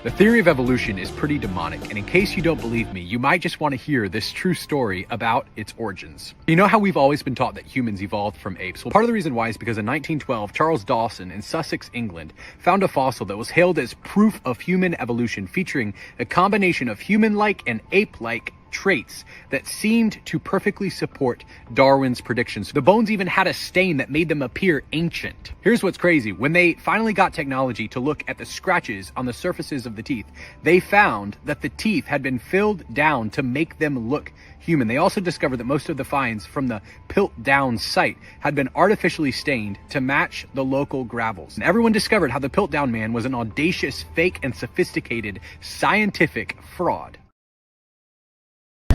The theory of evolution is pretty demonic, and in case you don't believe me, you might just want to hear this true story about its origins. You know how we've always been taught that humans evolved from apes? Well, part of the reason why is because in 1912, Charles Dawson in Sussex, England, found a fossil that was hailed as proof of human evolution, featuring a combination of human-like and ape-like traits that seemed to perfectly support Darwin's predictions. The bones even had a stain that made them appear ancient. Here's what's crazy. When they finally got technology to look at the scratches on the surfaces of the teeth, they found that the teeth had been filled down to make them look human. They also discovered that most of the finds from the Piltdown site had been artificially stained to match the local gravels. And everyone discovered how the Piltdown man was an audacious, fake, and sophisticated scientific fraud.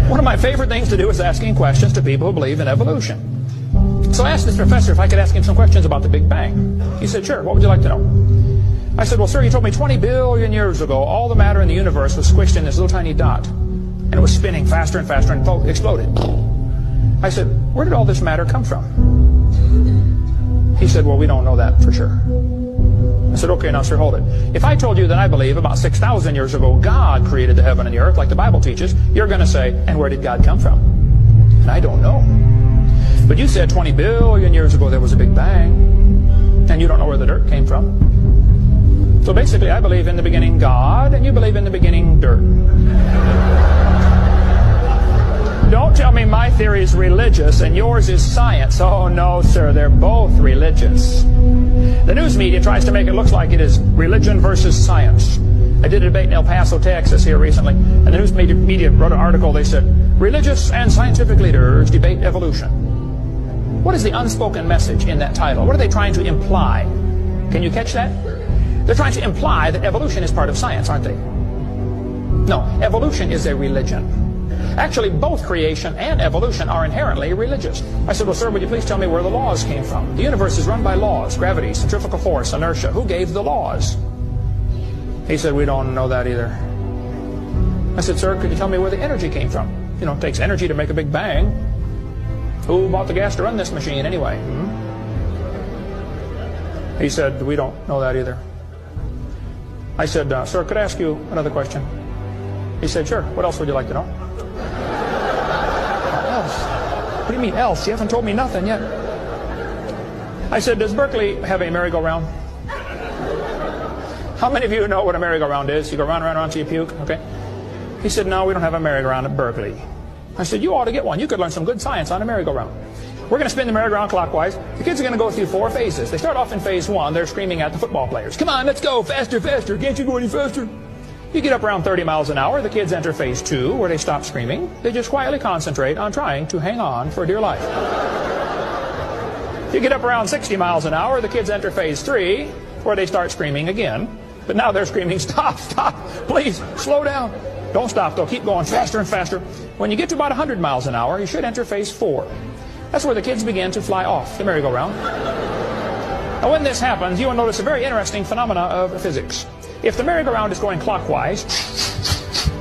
One of my favorite things to do is asking questions to people who believe in evolution. So I asked this professor if I could ask him some questions about the Big Bang. He said, sure, what would you like to know? I said, well, sir, you told me 20 billion years ago all the matter in the universe was squished in this little tiny dot. And it was spinning faster and faster and exploded. I said, where did all this matter come from? He said, well, we don't know that for sure. I said, okay, now, sir, hold it. If I told you that I believe about 6,000 years ago God created the heaven and the earth, like the Bible teaches, you're going to say, and where did God come from? And I don't know. But you said 20 billion years ago there was a Big Bang, and you don't know where the dirt came from. So basically, I believe in the beginning God, and you believe in the beginning dirt. Don't tell me my theory is religious and yours is science. Oh, no, sir, they're both religious. The news media tries to make it look like it is religion versus science. I did a debate in El Paso, Texas here recently, and the news media wrote an article. They said, religious and scientific leaders debate evolution. What is the unspoken message in that title? What are they trying to imply? Can you catch that? They're trying to imply that evolution is part of science, aren't they? No, evolution is a religion. Actually, both creation and evolution are inherently religious. I said, well, sir, would you please tell me where the laws came from? The universe is run by laws, gravity, centrifugal force, inertia. Who gave the laws? He said, we don't know that either. I said, sir, could you tell me where the energy came from? You know, it takes energy to make a Big Bang. Who bought the gas to run this machine anyway? He said, we don't know that either. I said, sir, could I ask you another question? He said, sure. What else would you like to know? What do you mean else? You haven't told me nothing yet. I said, does Berkeley have a merry-go-round? How many of you know what a merry-go-round is? You go round, round, round till you puke, okay? He said, no, we don't have a merry-go-round at Berkeley. I said, you ought to get one. You could learn some good science on a merry-go-round. We're going to spin the merry-go-round clockwise. The kids are going to go through 4 phases. They start off in phase 1. They're screaming at the football players. Come on, let's go, faster, faster. Can't you go any faster? You get up around 30 miles an hour, the kids enter phase 2, where they stop screaming. They just quietly concentrate on trying to hang on for dear life. You get up around 60 miles an hour, the kids enter phase 3, where they start screaming again. But now they're screaming, stop, stop, please, slow down. Don't stop, though, keep going faster and faster. When you get to about 100 miles an hour, you should enter phase 4. That's where the kids begin to fly off the merry-go-round. Now, when this happens, you will notice a very interesting phenomena of physics. If the merry-go-round is going clockwise,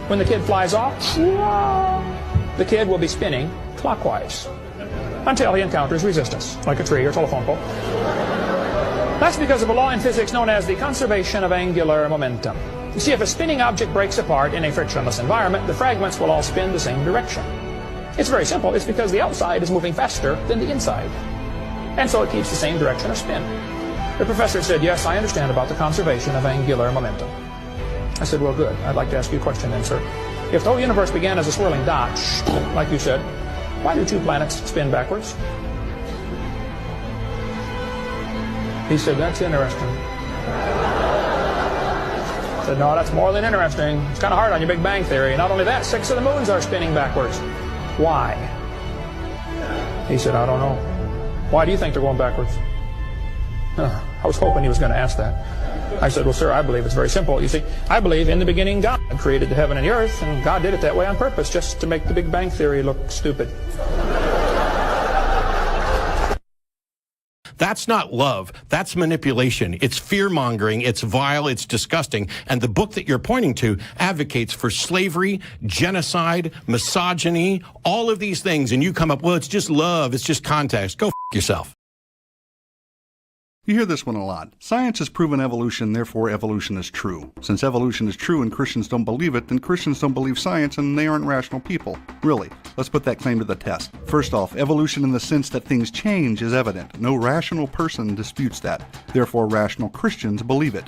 when the kid flies off, the kid will be spinning clockwise until he encounters resistance, like a tree or telephone pole. That's because of a law in physics known as the conservation of angular momentum. You see, if a spinning object breaks apart in a frictionless environment, the fragments will all spin the same direction. It's very simple. It's because the outside is moving faster than the inside. And so it keeps the same direction of spin. The professor said, yes, I understand about the conservation of angular momentum. I said, well, good. I'd like to ask you a question then, sir. If the whole universe began as a swirling dot, like you said, why do 2 planets spin backwards? He said, that's interesting. I said, no, that's more than interesting. It's kind of hard on your Big Bang theory. Not only that, 6 of the moons are spinning backwards. Why? He said, I don't know. Why do you think they're going backwards? I was hoping he was going to ask that. I said, well, sir, I believe it's very simple. You see, I believe in the beginning God created the heaven and the earth, and God did it that way on purpose, just to make the Big Bang theory look stupid. That's not love. That's manipulation. It's fear-mongering. It's vile. It's disgusting. And the book that you're pointing to advocates for slavery, genocide, misogyny, all of these things. And you come up, well, it's just love. It's just context. Go f*** yourself. You hear this one a lot. Science has proven evolution, therefore evolution is true. Since evolution is true and Christians don't believe it, then Christians don't believe science and they aren't rational people. Really, let's put that claim to the test. First off, evolution in the sense that things change is evident. No rational person disputes that. Therefore, rational Christians believe it.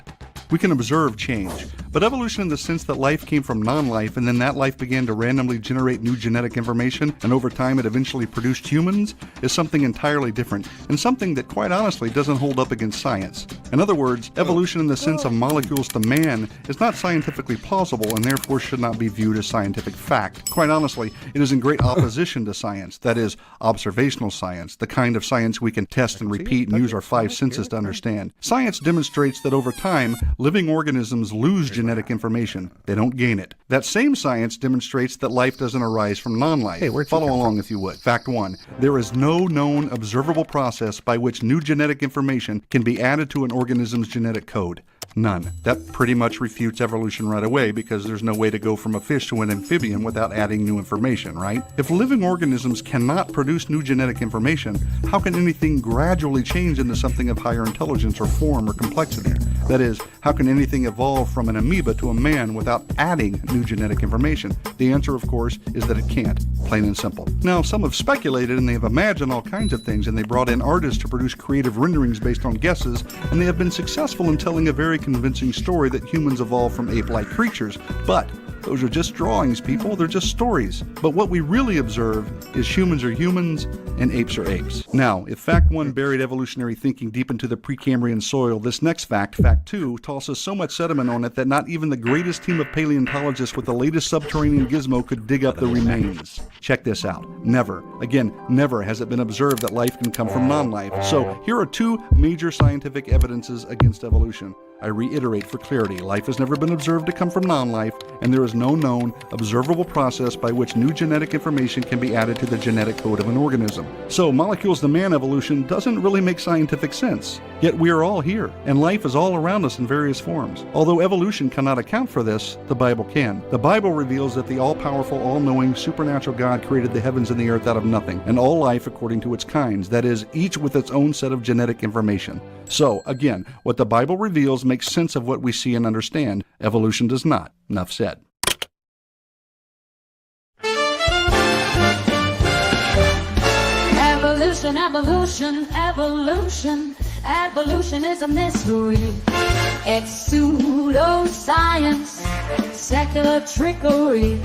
We can observe change, but evolution in the sense that life came from non-life and then that life began to randomly generate new genetic information and over time it eventually produced humans is something entirely different and something that quite honestly doesn't hold up against science. In other words, evolution in the sense of molecules to man is not scientifically plausible and therefore should not be viewed as scientific fact. Quite honestly, it is in great opposition to science, that is, observational science, the kind of science we can test and repeat and use our five senses to understand. Science demonstrates that over time, living organisms lose genetic information. They don't gain it. That same science demonstrates that life doesn't arise from non-life. Follow along if you would. Fact 1. There is no known observable process by which new genetic information can be added to an organism's genetic code. None. That pretty much refutes evolution right away because there's no way to go from a fish to an amphibian without adding new information, right? If living organisms cannot produce new genetic information, how can anything gradually change into something of higher intelligence or form or complexity? That is, how can anything evolve from an amoeba to a man without adding new genetic information? The answer, of course, is that it can't. Plain and simple. Now, some have speculated and they have imagined all kinds of things and they brought in artists to produce creative renderings based on guesses, and they have been successful in telling a very convincing story that humans evolved from ape-like creatures. But those are just drawings, people. They're just stories. But what we really observe is humans are humans and apes are apes. Now, if fact 1 buried evolutionary thinking deep into the Precambrian soil, this next fact, fact 2, tosses so much sediment on it that not even the greatest team of paleontologists with the latest subterranean gizmo could dig up the remains. Check this out. Never, again, never has it been observed that life can come from non-life. So here are 2 major scientific evidences against evolution. I reiterate for clarity, life has never been observed to come from non-life, and there is no known, observable process by which new genetic information can be added to the genetic code of an organism. So, molecules to man evolution doesn't really make scientific sense. Yet we are all here, and life is all around us in various forms. Although evolution cannot account for this, the Bible can. The Bible reveals that the all-powerful, all-knowing, supernatural God created the heavens and the earth out of nothing, and all life according to its kinds, that is, each with its own set of genetic information. So, again, what the Bible reveals makes sense of what we see and understand. Evolution does not. Enough said. Evolution, evolution, evolution. Evolution is a mystery. It's pseudoscience, secular trickery.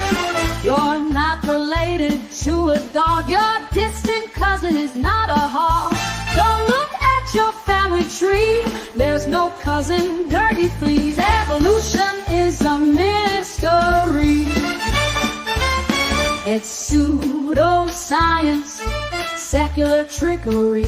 You're not related to a dog. Your distant cousin is not a hog. Don't look at your family tree. There's no cousin, dirty fleas. Evolution is a mystery. It's pseudoscience, secular trickery.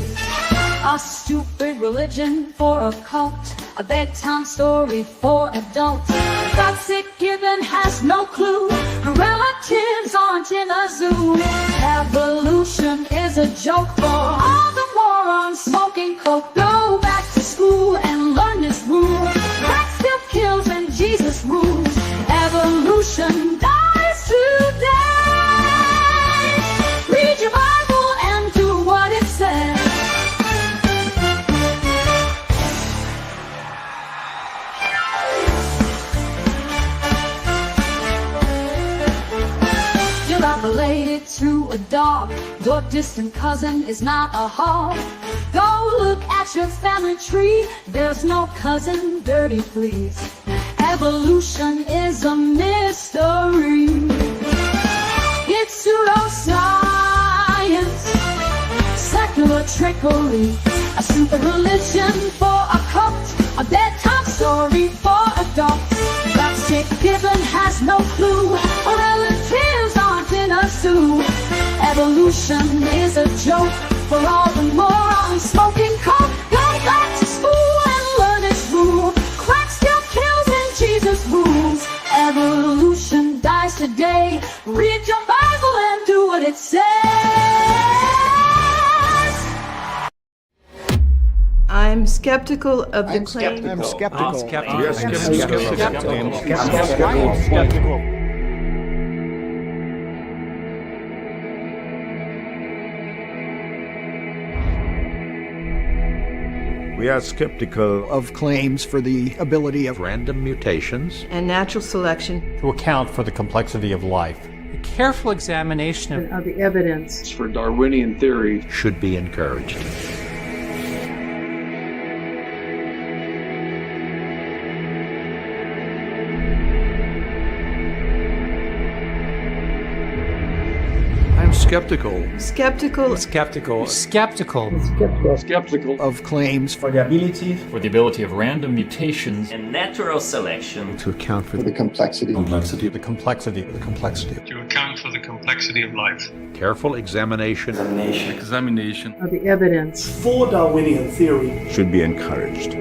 A stupid religion for a cult, a bedtime story for adults. God's sick given has no clue. Relatives aren't in a zoo. Evolution is a joke for all the morons smoking coke. Go back to school and learn this rule. Crack still kills and Jesus rules. Evolution dies today. Read your Bible and do what it says. You're not related to a dog. Your distant cousin is not a hog. Go look at your family tree. There's no cousin, dirty fleas. Evolution is a mystery. It's pseudoscience, secular trickery. A super religion for a cult, a bedtime story for adults. God's sick given has no clue. Our relatives aren't in a zoo. Evolution is a joke for all the morons smoking coke. Go back to school and learn its rule. Crack still kills and Jesus rules. Evolution dies today. Read your Bible and do what it says. I'm skeptical of the claim. I'm skeptical. I'm skeptical. Yes, I'm skeptical. We are skeptical of claims for the ability of random mutations and natural selection to account for the complexity of life. A careful examination of the evidence for Darwinian theory should be encouraged. skeptical of claims For the ability of random mutations and natural selection To account for the complexity to account for the complexity of life. careful examination Examination of the evidence for Darwinian theory should be encouraged.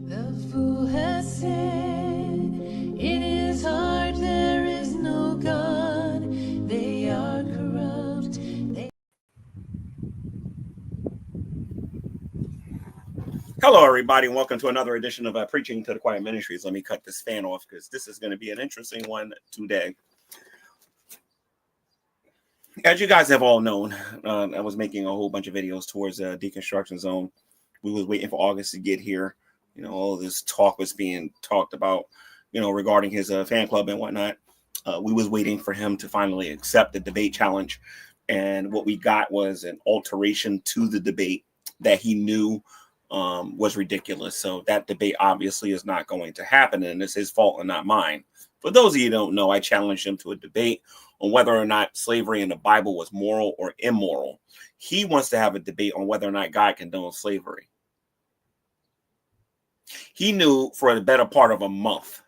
The fool has said, it is hard, there is no God, they are corrupt. Hello, everybody, and welcome to another edition of Preaching to the Quiet Ministries. Let me cut this fan off because this is going to be an interesting one today. As you guys have all known, I was making a whole bunch of videos towards Deconstruction Zone. We was waiting for August to get here. You know, all this talk was being talked about, you know, regarding his fan club and whatnot. We was waiting for him to finally accept the debate challenge. And what we got was an alteration to the debate that he knew was ridiculous. So that debate obviously is not going to happen, and it's his fault and not mine. For those of you who don't know, I challenged him to a debate on whether or not slavery in the Bible was moral or immoral. He wants to have a debate on whether or not God condones slavery. He knew for the better part of a month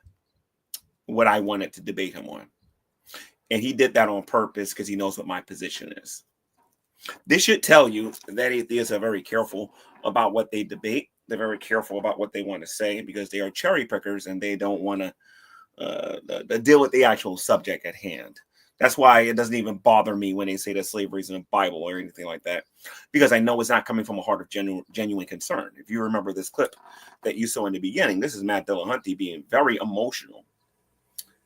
what I wanted to debate him on. And he did that on purpose because he knows what my position is. This should tell you that atheists are very careful about what they debate. They're very careful about what they want to say because they are cherry pickers and they don't want to deal with the actual subject at hand. That's why it doesn't even bother me when they say that slavery is in the Bible or anything like that, because I know it's not coming from a heart of genuine concern. If you remember this clip that you saw in the beginning, this is Matt Dillahunty being very emotional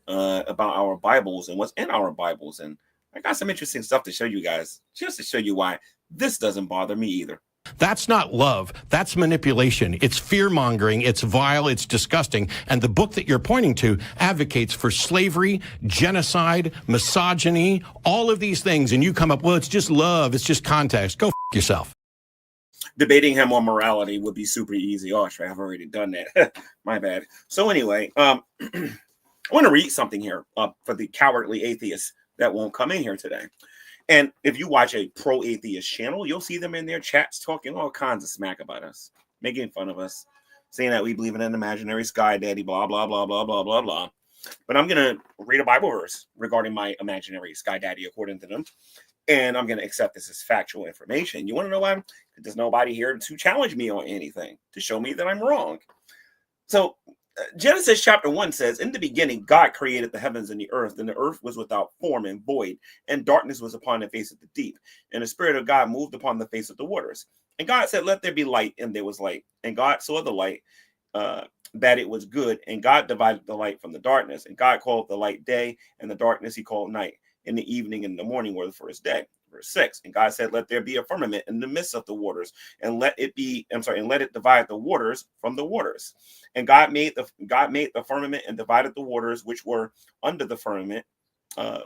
about our Bibles and what's in our Bibles. And I got some interesting stuff to show you guys, just to show you why this doesn't bother me either. That's not love. That's manipulation. It's fear-mongering. It's vile. It's disgusting. And the book that you're pointing to advocates for slavery, genocide, misogyny, all of these things. And you come up, well, it's just love. It's just context. Go f*** yourself. Debating him on morality would be super easy. Oh, I've already done that. My bad. So anyway, I want to read something here for the cowardly atheists that won't come in here today. And if you watch a pro-atheist channel, you'll see them in their chats talking all kinds of smack about us, making fun of us, saying that we believe in an imaginary sky daddy, blah, blah, blah, blah, blah, blah, blah. But I'm going to read a Bible verse regarding my imaginary sky daddy, according to them. And I'm going to accept this as factual information. You want to know why? Because there's nobody here to challenge me on anything, to show me that I'm wrong. So Genesis chapter 1 says, in the beginning, God created the heavens and the earth was without form and void, and darkness was upon the face of the deep. And the Spirit of God moved upon the face of the waters. And God said, let there be light, and there was light. And God saw the light, that it was good. And God divided the light from the darkness. And God called the light day, and the darkness he called night. And the evening and the morning were the first day. Verse 6. And God said, let there be a firmament in the midst of the waters, and let it divide the waters from the waters. And God made the firmament and divided the waters which were under the firmament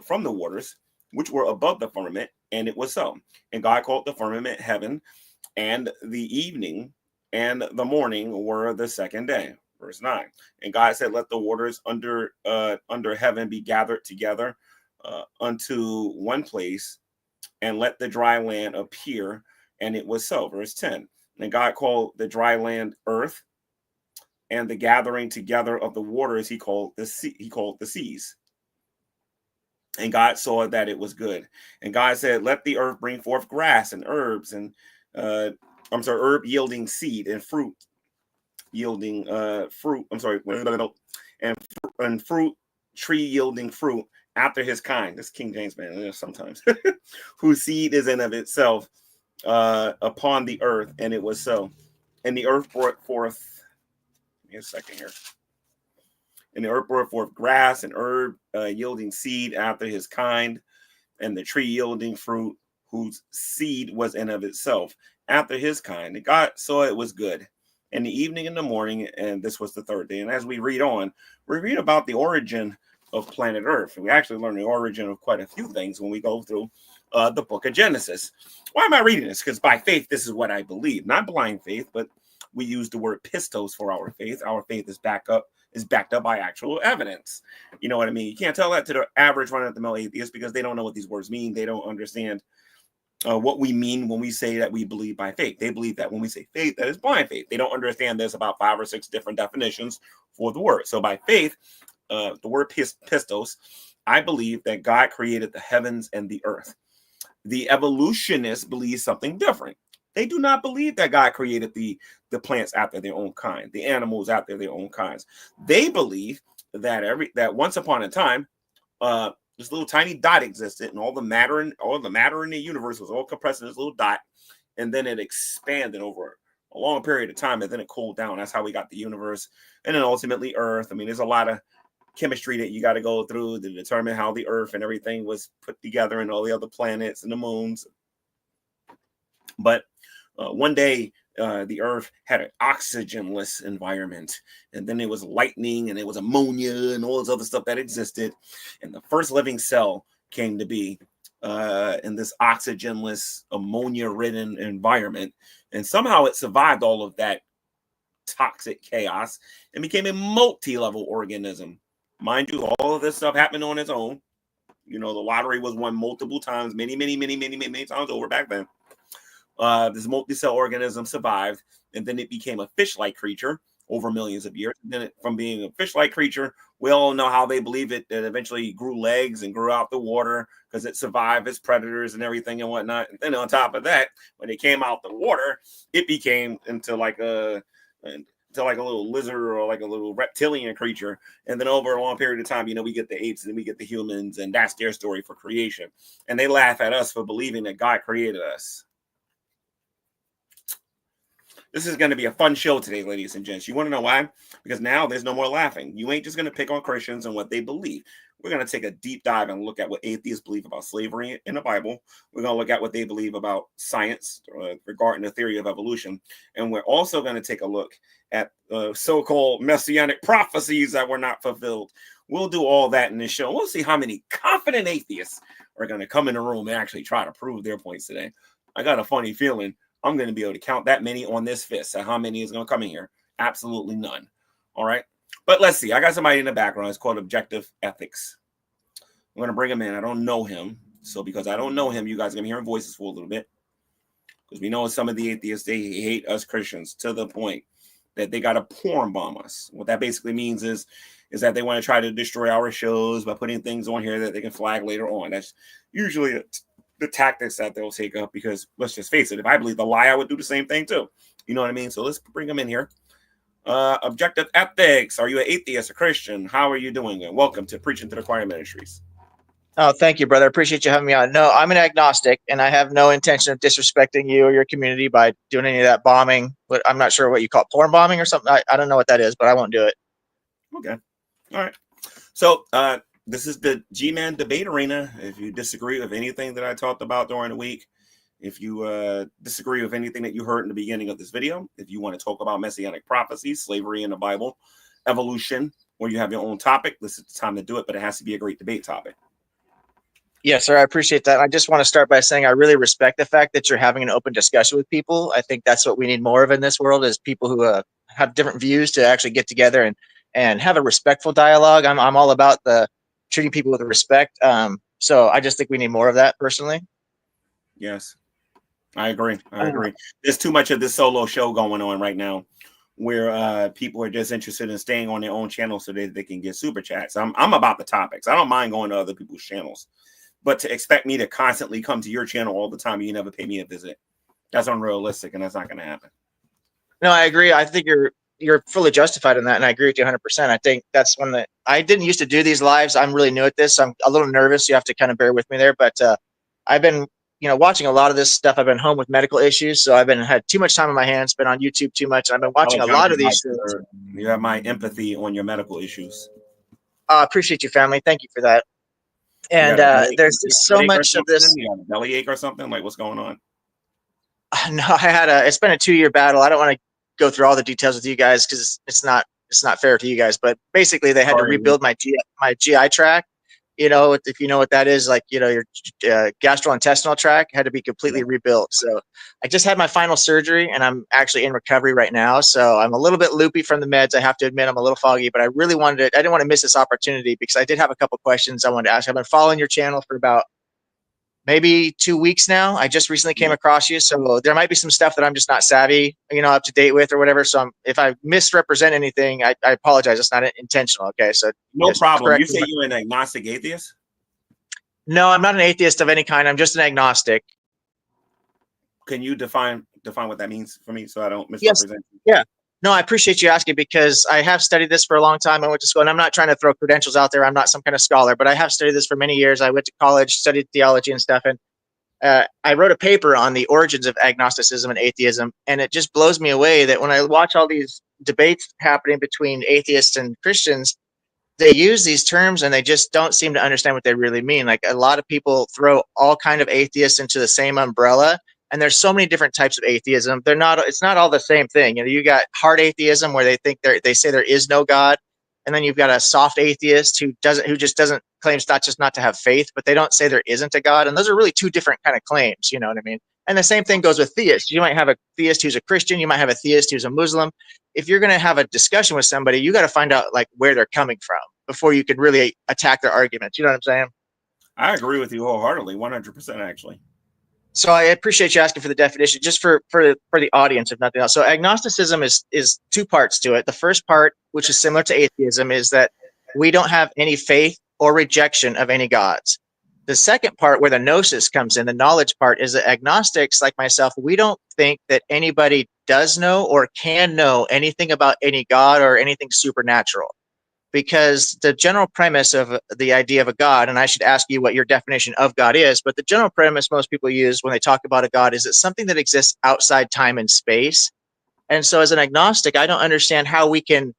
from the waters which were above the firmament, and it was so. And God called the firmament heaven, and the evening and the morning were the second day. Verse 9. And God said, let the waters under heaven be gathered together unto one place, and let the dry land appear, and it was so. Verse 10. And God called the dry land earth, and the gathering together of the waters he called the seas. And God saw that it was good. And God said, let the earth bring forth grass and herbs, and herb yielding seed and fruit yielding and fruit tree yielding fruit after his kind. This King James, man, sometimes. Whose seed is in of itself upon the earth, and it was so. And the earth brought forth, give me a second here. And the earth brought forth grass and herb yielding seed after his kind, and the tree yielding fruit, whose seed was in of itself after his kind. And God saw it was good. In the evening and the morning, and this was the third day. And as we read on, we read about the origin of planet Earth. And we actually learn the origin of quite a few things when we go through the book of Genesis. Why am I reading this? Because by faith, this is what I believe. Not blind faith, but we use the word pistos for our faith. Our faith is backed up by actual evidence. You know what I mean? You can't tell that to the average run-of-the-mill atheist because they don't know what these words mean. They don't understand what we mean when we say that we believe by faith. They believe that when we say faith, that is blind faith. They don't understand there's about 5 or 6 different definitions for the word. So by faith, the word pistos, I believe that God created the heavens and the earth. The evolutionists believe something different. They do not believe that God created the plants after their own kind, the animals after their own kinds. They believe that once upon a time, this little tiny dot existed, and all the matter in the universe was all compressed in this little dot, and then it expanded over a long period of time, and then it cooled down. That's how we got the universe, and then ultimately Earth. I mean, there's a lot of chemistry that you got to go through to determine how the Earth and everything was put together, and all the other planets and the moons. But one day, the Earth had an oxygenless environment, and then it was lightning, and it was ammonia, and all this other stuff that existed. And the first living cell came to be in this oxygenless, ammonia-ridden environment, and somehow it survived all of that toxic chaos and became a multi-level organism. Mind you, all of this stuff happened on its own. You know, the lottery was won multiple times, many times over back then. This multi-cell organism survived, and then it became a fish-like creature over millions of years. And then from being a fish-like creature, we all know how they believe it eventually grew legs and grew out the water because it survived its predators and everything and whatnot. And then on top of that, when it came out the water, it became into like a little lizard or like a little reptilian creature. And then over a long period of time, you know, we get the apes and we get the humans, and that's their story for creation. And they laugh at us for believing that God created us. This is going to be a fun show today, ladies and gents. You want to know why? Because now there's no more laughing. You ain't just going to pick on Christians and what they believe. We're going to take a deep dive and look at what atheists believe about slavery in the Bible. We're going to look at what they believe about science regarding the theory of evolution. And we're also going to take a look at so-called messianic prophecies that were not fulfilled. We'll do all that in this show. We'll see how many confident atheists are going to come in the room and actually try to prove their points today. I got a funny feeling I'm going to be able to count that many on this fist. So how many is going to come in here? Absolutely none. All right. But let's see. I got somebody in the background. It's called Objective Ethics. I'm going to bring him in. I don't know him. So because I don't know him, you guys are going to be hearing voices for a little bit. Because we know some of the atheists, they hate us Christians to the point that they got to porn bomb us. What that basically means is that they want to try to destroy our shows by putting things on here that they can flag later on. That's usually the tactics that they'll take up, because let's just face it, if I believe the lie, I would do the same thing too. You know what I mean? So let's bring them in here. Objective Ethics. Are you an atheist, a Christian? How are you doing? And welcome to Preaching to the Choir Ministries. Oh, thank you, brother. Appreciate you having me on. No, I'm an agnostic, and I have no intention of disrespecting you or your community by doing any of that bombing. But I'm not sure what you call it, porn bombing or something. I don't know what that is, but I won't do it. Okay. All right. So, this is the G-Man debate arena. If you disagree with anything that I talked about during the week, if you disagree with anything that you heard in the beginning of this video, if you want to talk about messianic prophecies, slavery in the Bible, evolution, or you have your own topic, this is the time to do it, but it has to be a great debate topic. Yes, sir. I appreciate that. I just want to start by saying I really respect the fact that you're having an open discussion with people. I think that's what we need more of in this world, is people who have different views to actually get together and have a respectful dialogue. I'm all about treating people with respect. So I just think we need more of that personally. Yes, I agree. There's too much of this solo show going on right now where people are just interested in staying on their own channel so that they can get super chats. I'm about the topics. I don't mind going to other people's channels, but to expect me to constantly come to your channel all the time, you never pay me a visit, that's unrealistic, and that's not going to happen. No, I agree. I think you're fully justified in that, and I agree with you 100%. I think that's one that I didn't used to do these lives. I'm really new at this. So I'm a little nervous. You have to kind of bear with me there. But I've been, watching a lot of this stuff. I've been home with medical issues, so I've had too much time on my hands. Been on YouTube too much. I've been watching a lot of these. You have my empathy on your medical issues. I appreciate you, family. Thank you for that. And there's just so much of this. You got a bellyache or something? Like, what's going on? No, it's been a 2-year battle. I don't want to go through all the details with you guys because it's not fair to you guys. But basically, they had to rebuild my GI tract. You know, if you know what that is, like, you know, your gastrointestinal tract had to be completely rebuilt. So I just had my final surgery, and I'm actually in recovery right now. So I'm a little bit loopy from the meds. I have to admit, I'm a little foggy, but I didn't want to miss this opportunity because I did have a couple questions I wanted to ask. I've been following your channel for about maybe 2 weeks now. I just recently came across you, so there might be some stuff that I'm just not savvy, you know, up to date with or whatever. So if I misrepresent anything, I apologize. It's not intentional. Okay, so no problem. You say you're an agnostic atheist? No, I'm not an atheist of any kind. I'm just an agnostic. Can you define what that means for me so I don't misrepresent? Yes. Yeah. No, I appreciate you asking because I have studied this for a long time. I went to school, and I'm not trying to throw credentials out there. I'm not some kind of scholar, but I have studied this for many years. I went to college, studied theology and stuff, and I wrote a paper on the origins of agnosticism and atheism, and it just blows me away that when I watch all these debates happening between atheists and Christians, they use these terms and they just don't seem to understand what they really mean. Like, a lot of people throw all kind of atheists into the same umbrella, and there's so many different types of atheism. It's not all the same thing. You know, you got hard atheism where they say there is no God, and then you've got a soft atheist who just claims not to have faith, but they don't say there isn't a God. And those are really two different kind of claims. You know what I mean? And the same thing goes with theists. You might have a theist who's a Christian. You might have a theist who's a Muslim. If you're going to have a discussion with somebody, you got to find out like where they're coming from before you can really attack their arguments. You know what I'm saying? I agree with you wholeheartedly, 100% actually. So I appreciate you asking for the definition, just for the audience, if nothing else. So agnosticism is two parts to it. The first part, which is similar to atheism, is that we don't have any faith or rejection of any gods. The second part, where the gnosis comes in, the knowledge part, is that agnostics like myself, we don't think that anybody does know or can know anything about any god or anything supernatural. Because the general premise of the idea of a God, and I should ask you what your definition of God is, but the general premise most people use when they talk about a God is it's something that exists outside time and space. And so as an agnostic, I don't understand how we can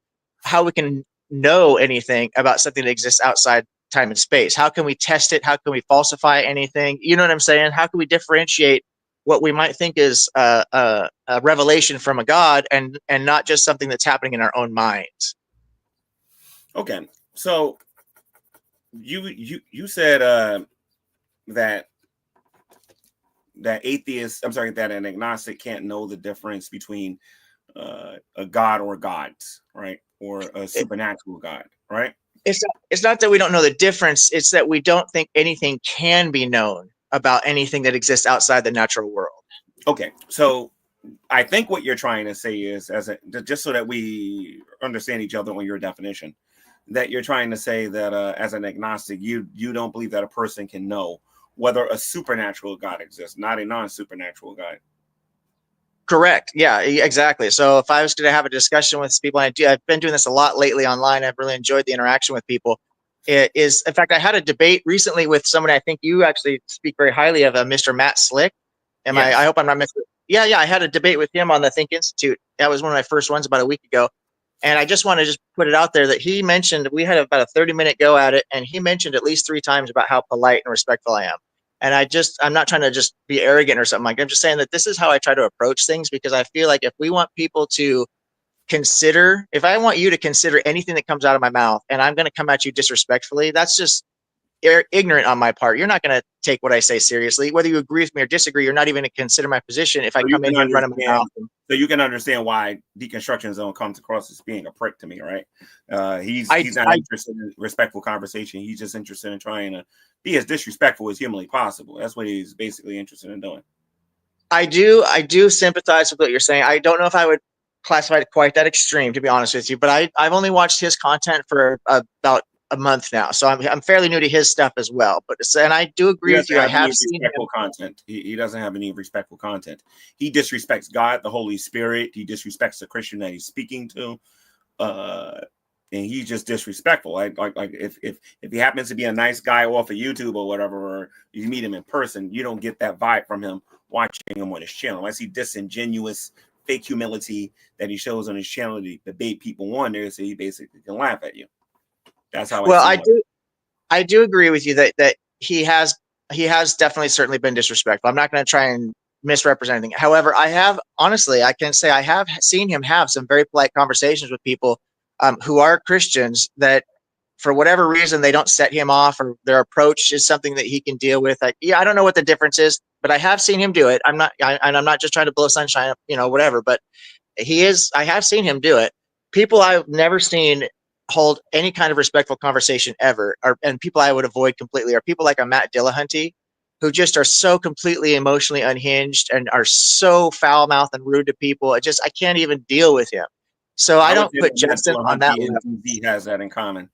know anything about something that exists outside time and space. How can we test it? How can we falsify anything? You know what I'm saying? How can we differentiate what we might think is a revelation from a God and not just something that's happening in our own minds? Okay, so you said that an agnostic can't know the difference between a god or gods, right, or a supernatural god, right? It's not that we don't know the difference. It's that we don't think anything can be known about anything that exists outside the natural world. Okay, so I think what you're trying to say is, just so that we understand each other on your definition, that you're trying to say that as an agnostic, you don't believe that a person can know whether a supernatural God exists, not a non-supernatural God. Correct. Yeah, exactly. So if I was going to have a discussion with people, I've been doing this a lot lately online. I've really enjoyed the interaction with people. In fact, I had a debate recently with someone I think you actually speak very highly of, Mr. Matt Slick. Yes. I hope I'm not missing. Yeah. I had a debate with him on the Think Institute. That was one of my first ones about a week ago. And I just want to just put it out there that he mentioned, we had about a 30-minute go at it, and he mentioned at least 3 times about how polite and respectful I am. And I'm not trying to just be arrogant or something like that. I'm just saying that this is how I try to approach things, because I feel like if we want people to consider, if I want you to consider anything that comes out of my mouth and I'm going to come at you disrespectfully, that's just ignorant on my part. You're not going to take what I say seriously. Whether you agree with me or disagree, you're not even going to consider my position if I come in and run my mouth. So you can understand why Deconstruction Zone comes across as being a prick to me, right? He's not interested in respectful conversation. He's just interested in trying to be as disrespectful as humanly possible. That's what he's basically interested in doing. I do sympathize with what you're saying. I don't know if I would classify it quite that extreme, to be honest with you, but I've only watched his content for about a month now, so I'm fairly new to his stuff as well. And I do agree with you. I have seen respectful content. He doesn't have any respectful content. He disrespects God, the Holy Spirit. He disrespects the Christian that he's speaking to, and he's just disrespectful. Like if he happens to be a nice guy off of YouTube or whatever, or you meet him in person, you don't get that vibe from him watching him on his channel. I see disingenuous, fake humility that he shows on his channel to bait people on there, so he basically can laugh at you. That's how. Well, I do. I do agree with you that he has definitely certainly been disrespectful. I'm not going to try and misrepresent anything. However, I can say I have seen him have some very polite conversations with people who are Christians that for whatever reason they don't set him off, or their approach is something that he can deal with. I don't know what the difference is, but I have seen him do it. And I'm not just trying to blow sunshine up, whatever, but I have seen him do it. People I've never seen hold any kind of respectful conversation ever, and people I would avoid completely are people like a Matt Dillahunty, who just are so completely emotionally unhinged and are so foul mouthed and rude to people. I can't even deal with him. So I don't put Justin on that level. DZ has that in common.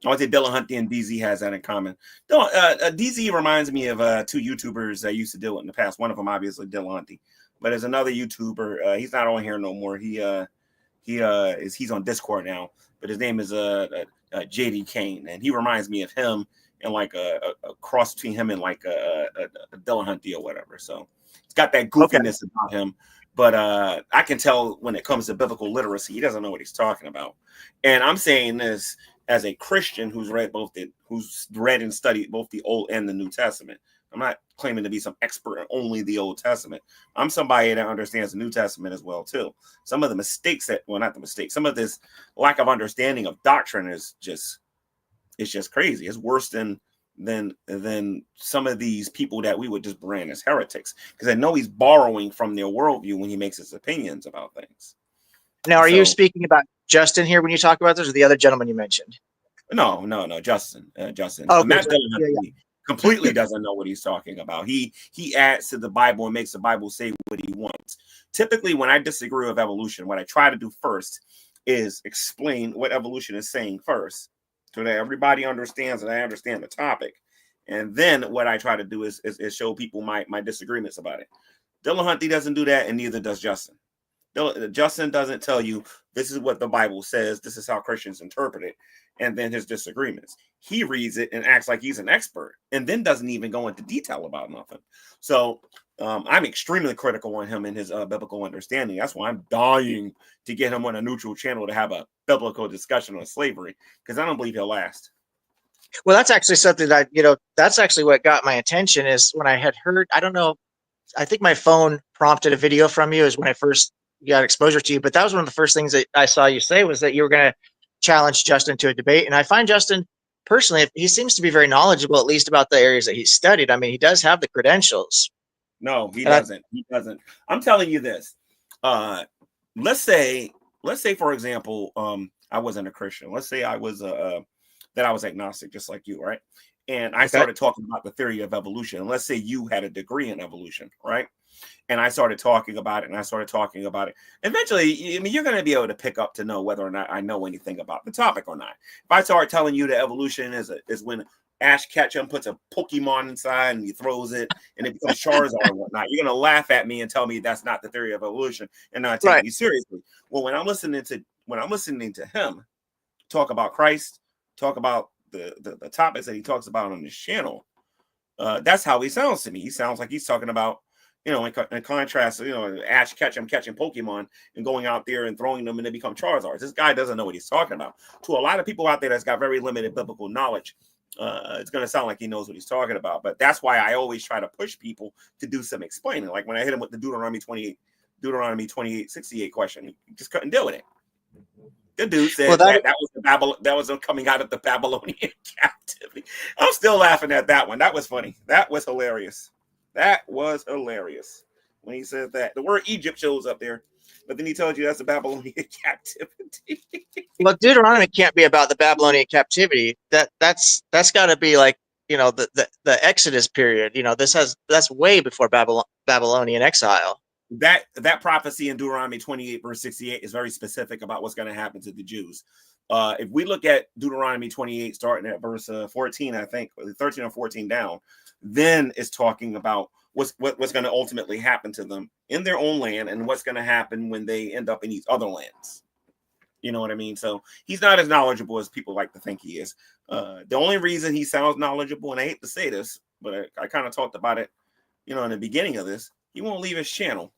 I would say Dillahunty and DZ has that in common. DZ reminds me of two YouTubers I used to deal with in the past. One of them, obviously, Dillahunty, but there's another YouTuber. He's not on here no more. He's on Discord now, but his name is JD Kane, and he reminds me of him and like a cross between him and like a Dillahunty or whatever. So it's got that goofiness about him. But I can tell when it comes to biblical literacy, he doesn't know what he's talking about. And I'm saying this as a Christian who's read and studied both the Old and the New Testament. I'm not claiming to be some expert in only the Old Testament. I'm somebody that understands the New Testament as well too. Some of the mistakes some of this lack of understanding of doctrine is just crazy. It's worse than some of these people that we would just brand as heretics, because I know he's borrowing from their worldview when he makes his opinions about things. Now, are you speaking about Justin here when you talk about this, or the other gentleman you mentioned? No, Justin. Oh, Matt Dillahunty completely doesn't know what he's talking about. He adds to the Bible and makes the Bible say what he wants. Typically, when I disagree with evolution, what I try to do first is explain what evolution is saying first, so that everybody understands and I understand the topic. And then what I try to do is show people my disagreements about it. Dillahunty doesn't do that, and neither does Justin. Justin doesn't tell you this is what the Bible says, this is how Christians interpret it, and then his disagreements. He reads it and acts like he's an expert, and then doesn't even go into detail about nothing. So I'm extremely critical on him and his biblical understanding. That's why I'm dying to get him on a neutral channel to have a biblical discussion on slavery, because I don't believe he'll last. Well, that's actually something that, that's actually what got my attention, is when I had heard, I don't know, I think my phone prompted a video from you is when I first got exposure to you, but that was one of the first things that I saw you say, was that you were going to challenge Justin to a debate. And I find Justin, personally, he seems to be very knowledgeable, at least about the areas that he's studied. I mean, he does have the credentials. No, he doesn't. He doesn't. I'm telling you this. Let's say, for example, I wasn't a Christian. Let's say I was that I was agnostic, just like you, right? And I started talking about the theory of evolution. And let's say you had a degree in evolution, right? And I started talking about it. Eventually, I mean, you're going to be able to pick up to know whether or not I know anything about the topic or not. If I start telling you that evolution is when Ash Ketchum puts a Pokemon inside and he throws it and it becomes Charizard or whatnot, you're going to laugh at me and tell me that's not the theory of evolution and not take me seriously. Well, when I'm listening to him talk about Christ, talk about the topics that he talks about on his channel, that's how he sounds to me. He sounds like he's talking about, in contrast, Ash Ketchum catching Pokemon and going out there and throwing them and they become Charizards. This guy doesn't know what he's talking about. To a lot of people out there that's got very limited biblical knowledge, it's going to sound like he knows what he's talking about. But that's why I always try to push people to do some explaining. Like when I hit him with the Deuteronomy 28:68 question, he just couldn't deal with it. The dude said that was coming out of the Babylonian captivity. I'm still laughing at that one. That was funny. That was hilarious. When he said that. The word Egypt shows up there, but then he told you that's the Babylonian captivity. Well, Deuteronomy can't be about the Babylonian captivity. That's got to be like, the Exodus period. That's way before Babylonian exile. That prophecy in Deuteronomy 28:68 is very specific about what's going to happen to the Jews. If we look at Deuteronomy 28, starting at verse 14, I think 13 or 14 down, then it's talking about what's going to ultimately happen to them in their own land and what's going to happen when they end up in these other lands. You know what I mean? So he's not as knowledgeable as people like to think he is. The only reason he sounds knowledgeable, and I hate to say this, but I kind of talked about it, in the beginning of this, he won't leave his channel.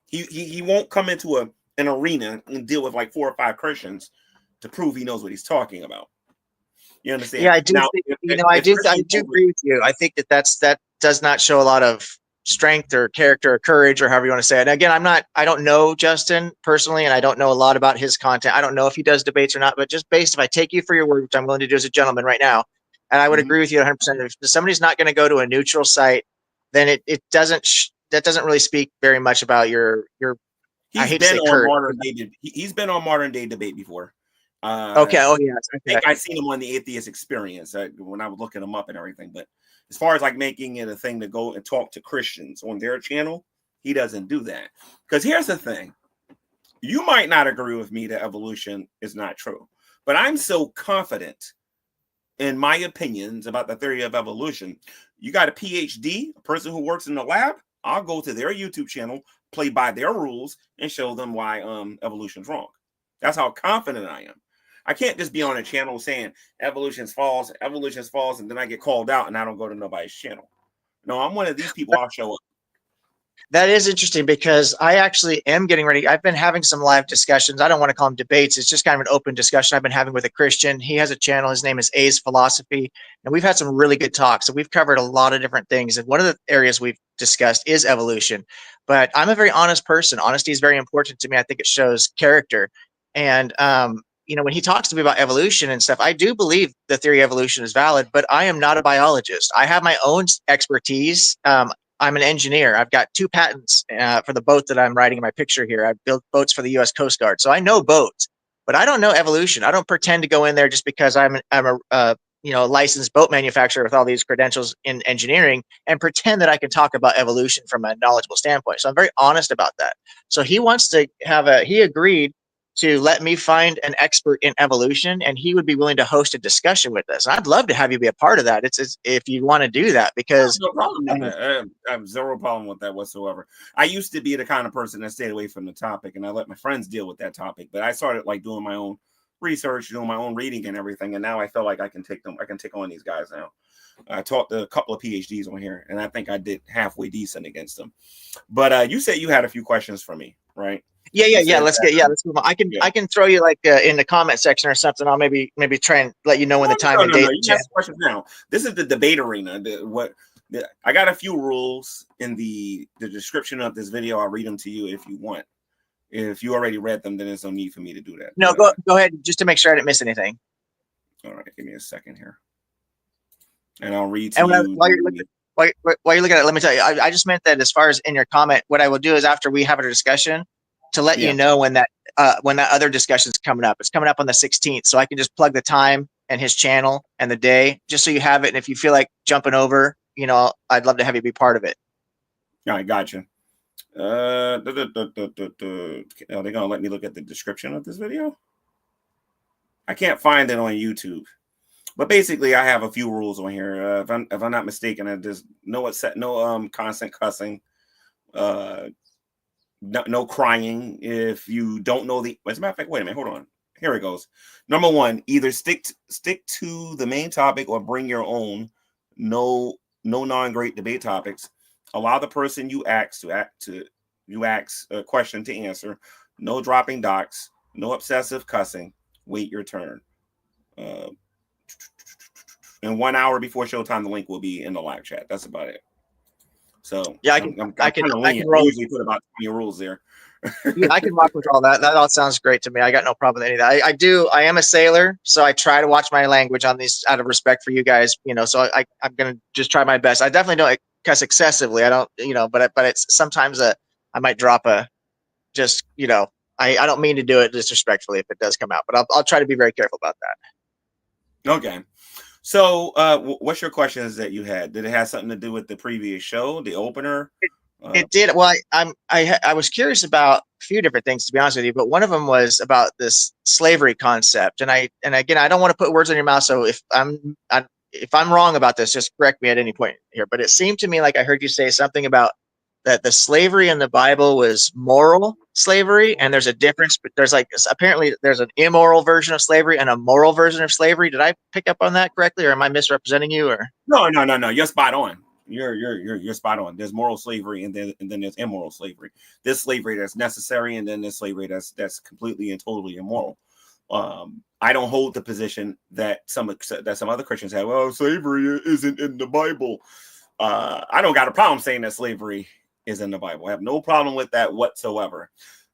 He won't come into an arena and deal with like 4 or 5 Christians to prove he knows what he's talking about. You understand? Yeah, I do Now, think, if I do Christians don't agree with you. I think that does not show a lot of strength or character or courage or however you want to say it. And again, I don't know Justin personally, and I don't know a lot about his content. I don't know if he does debates or not, but just based, if I take you for your word, which I'm willing to do as a gentleman right now, and I would agree with you 100%. If somebody's not going to go to a neutral site, then it doesn't, that doesn't really speak very much about your, I hate to say courage. He's been on modern day debate before. Okay. Oh, yes. Okay. I seen him on the Atheist Experience when I was looking him up and everything. But as far as like making it a thing to go and talk to Christians on their channel, he doesn't do that. Because here's the thing. You might not agree with me that evolution is not true, but I'm so confident in my opinions about the theory of evolution. You got a PhD, a person who works in the lab, I'll go to their YouTube channel, play by their rules, and show them why evolution's wrong. That's how confident I am. I can't just be on a channel saying evolution's false, and then I get called out and I don't go to nobody's channel. No, I'm one of these people. I'll show up. That is interesting because I actually am getting ready. I've been having some live discussions. I don't want to call them debates. It's just kind of an open discussion I've been having with a Christian. He has a channel. His name is A's Philosophy. And we've had some really good talks. So we've covered a lot of different things. And one of the areas we've discussed is evolution. But I'm a very honest person. Honesty is very important to me. I think it shows character. And, when he talks to me about evolution and stuff, I do believe the theory of evolution is valid, but I am not a biologist. I have my own expertise. I'm an engineer. I've got 2 patents for the boat that I'm riding in my picture here. I built boats for the U.S. Coast Guard. So I know boats, but I don't know evolution. I don't pretend to go in there just because I'm a licensed boat manufacturer with all these credentials in engineering and pretend that I can talk about evolution from a knowledgeable standpoint. So I'm very honest about that. So he wants to he agreed to let me find an expert in evolution, and he would be willing to host a discussion with us. I'd love to have you be a part of that. It's if you want to do that, because no problem with that. I have zero problem with that whatsoever. I used to be the kind of person that stayed away from the topic, and I let my friends deal with that topic. But I started like doing my own research, doing my own reading and everything, and now I feel like I can take on these guys now. I talked to a couple of PhDs on here, and I think I did halfway decent against them. But you said you had a few questions for me, right? Yeah. Let's move on. I can throw you like in the comment section or something. I'll maybe try and let you know when the time and date. No. You ask questions now. This is the debate arena. I got a few rules in the description of this video. I'll read them to you if you want. If you already read them, then there's no need for me to do that. No, go ahead, just to make sure I didn't miss anything. All right, give me a second here, and I'll read to you. While you're looking at it, let me tell you, I just meant that as far as in your comment, what I will do is after we have a discussion, to let you know when that other discussion is coming up. It's coming up on the 16th, so I can just plug the time and his channel and the day, just so you have it. And if you feel like jumping over, I'd love to have you be part of it. All right, gotcha. Are they gonna let me look at the description of this video? I can't find it on YouTube, but basically, I have a few rules on here. If I'm not mistaken, there's no constant cussing. No crying if you don't know the. As a matter of fact, wait a minute, hold on. Here it goes. Number 1, either stick to the main topic or bring your own. No non-great debate topics. Allow the person you ask a question to answer. No dropping docs. No obsessive cussing. Wait your turn. And 1 hour before showtime, the link will be in the live chat. That's about it. So yeah, I can usually put about 20 rules there. Yeah, I can rock with all that. That all sounds great to me. I got no problem with any of that. I am a sailor, so I try to watch my language on these out of respect for you guys. So I'm gonna just try my best. I definitely don't cuss excessively. I don't, but it's sometimes I might drop I don't mean to do it disrespectfully if it does come out, but I'll try to be very careful about that. Okay. So, what's your questions that you had? Did it have something to do with the previous show, the opener? It did. Well, I was curious about a few different things, to be honest with you, but one of them was about this slavery concept. And again, I don't want to put words in your mouth. So if I'm wrong about this, just correct me at any point here. But it seemed to me like I heard you say something about that the slavery in the Bible was moral slavery, and there's a difference. But apparently there's an immoral version of slavery and a moral version of slavery. Did I pick up on that correctly, or am I misrepresenting you? Or no, you're spot on. You're spot on. There's moral slavery, and then there's immoral slavery. There's slavery that's necessary, and then there's slavery that's completely and totally immoral. I don't hold the position that some other Christians have. Well, slavery isn't in the Bible. I don't got a problem saying that slavery is in the Bible. I have no problem with that whatsoever.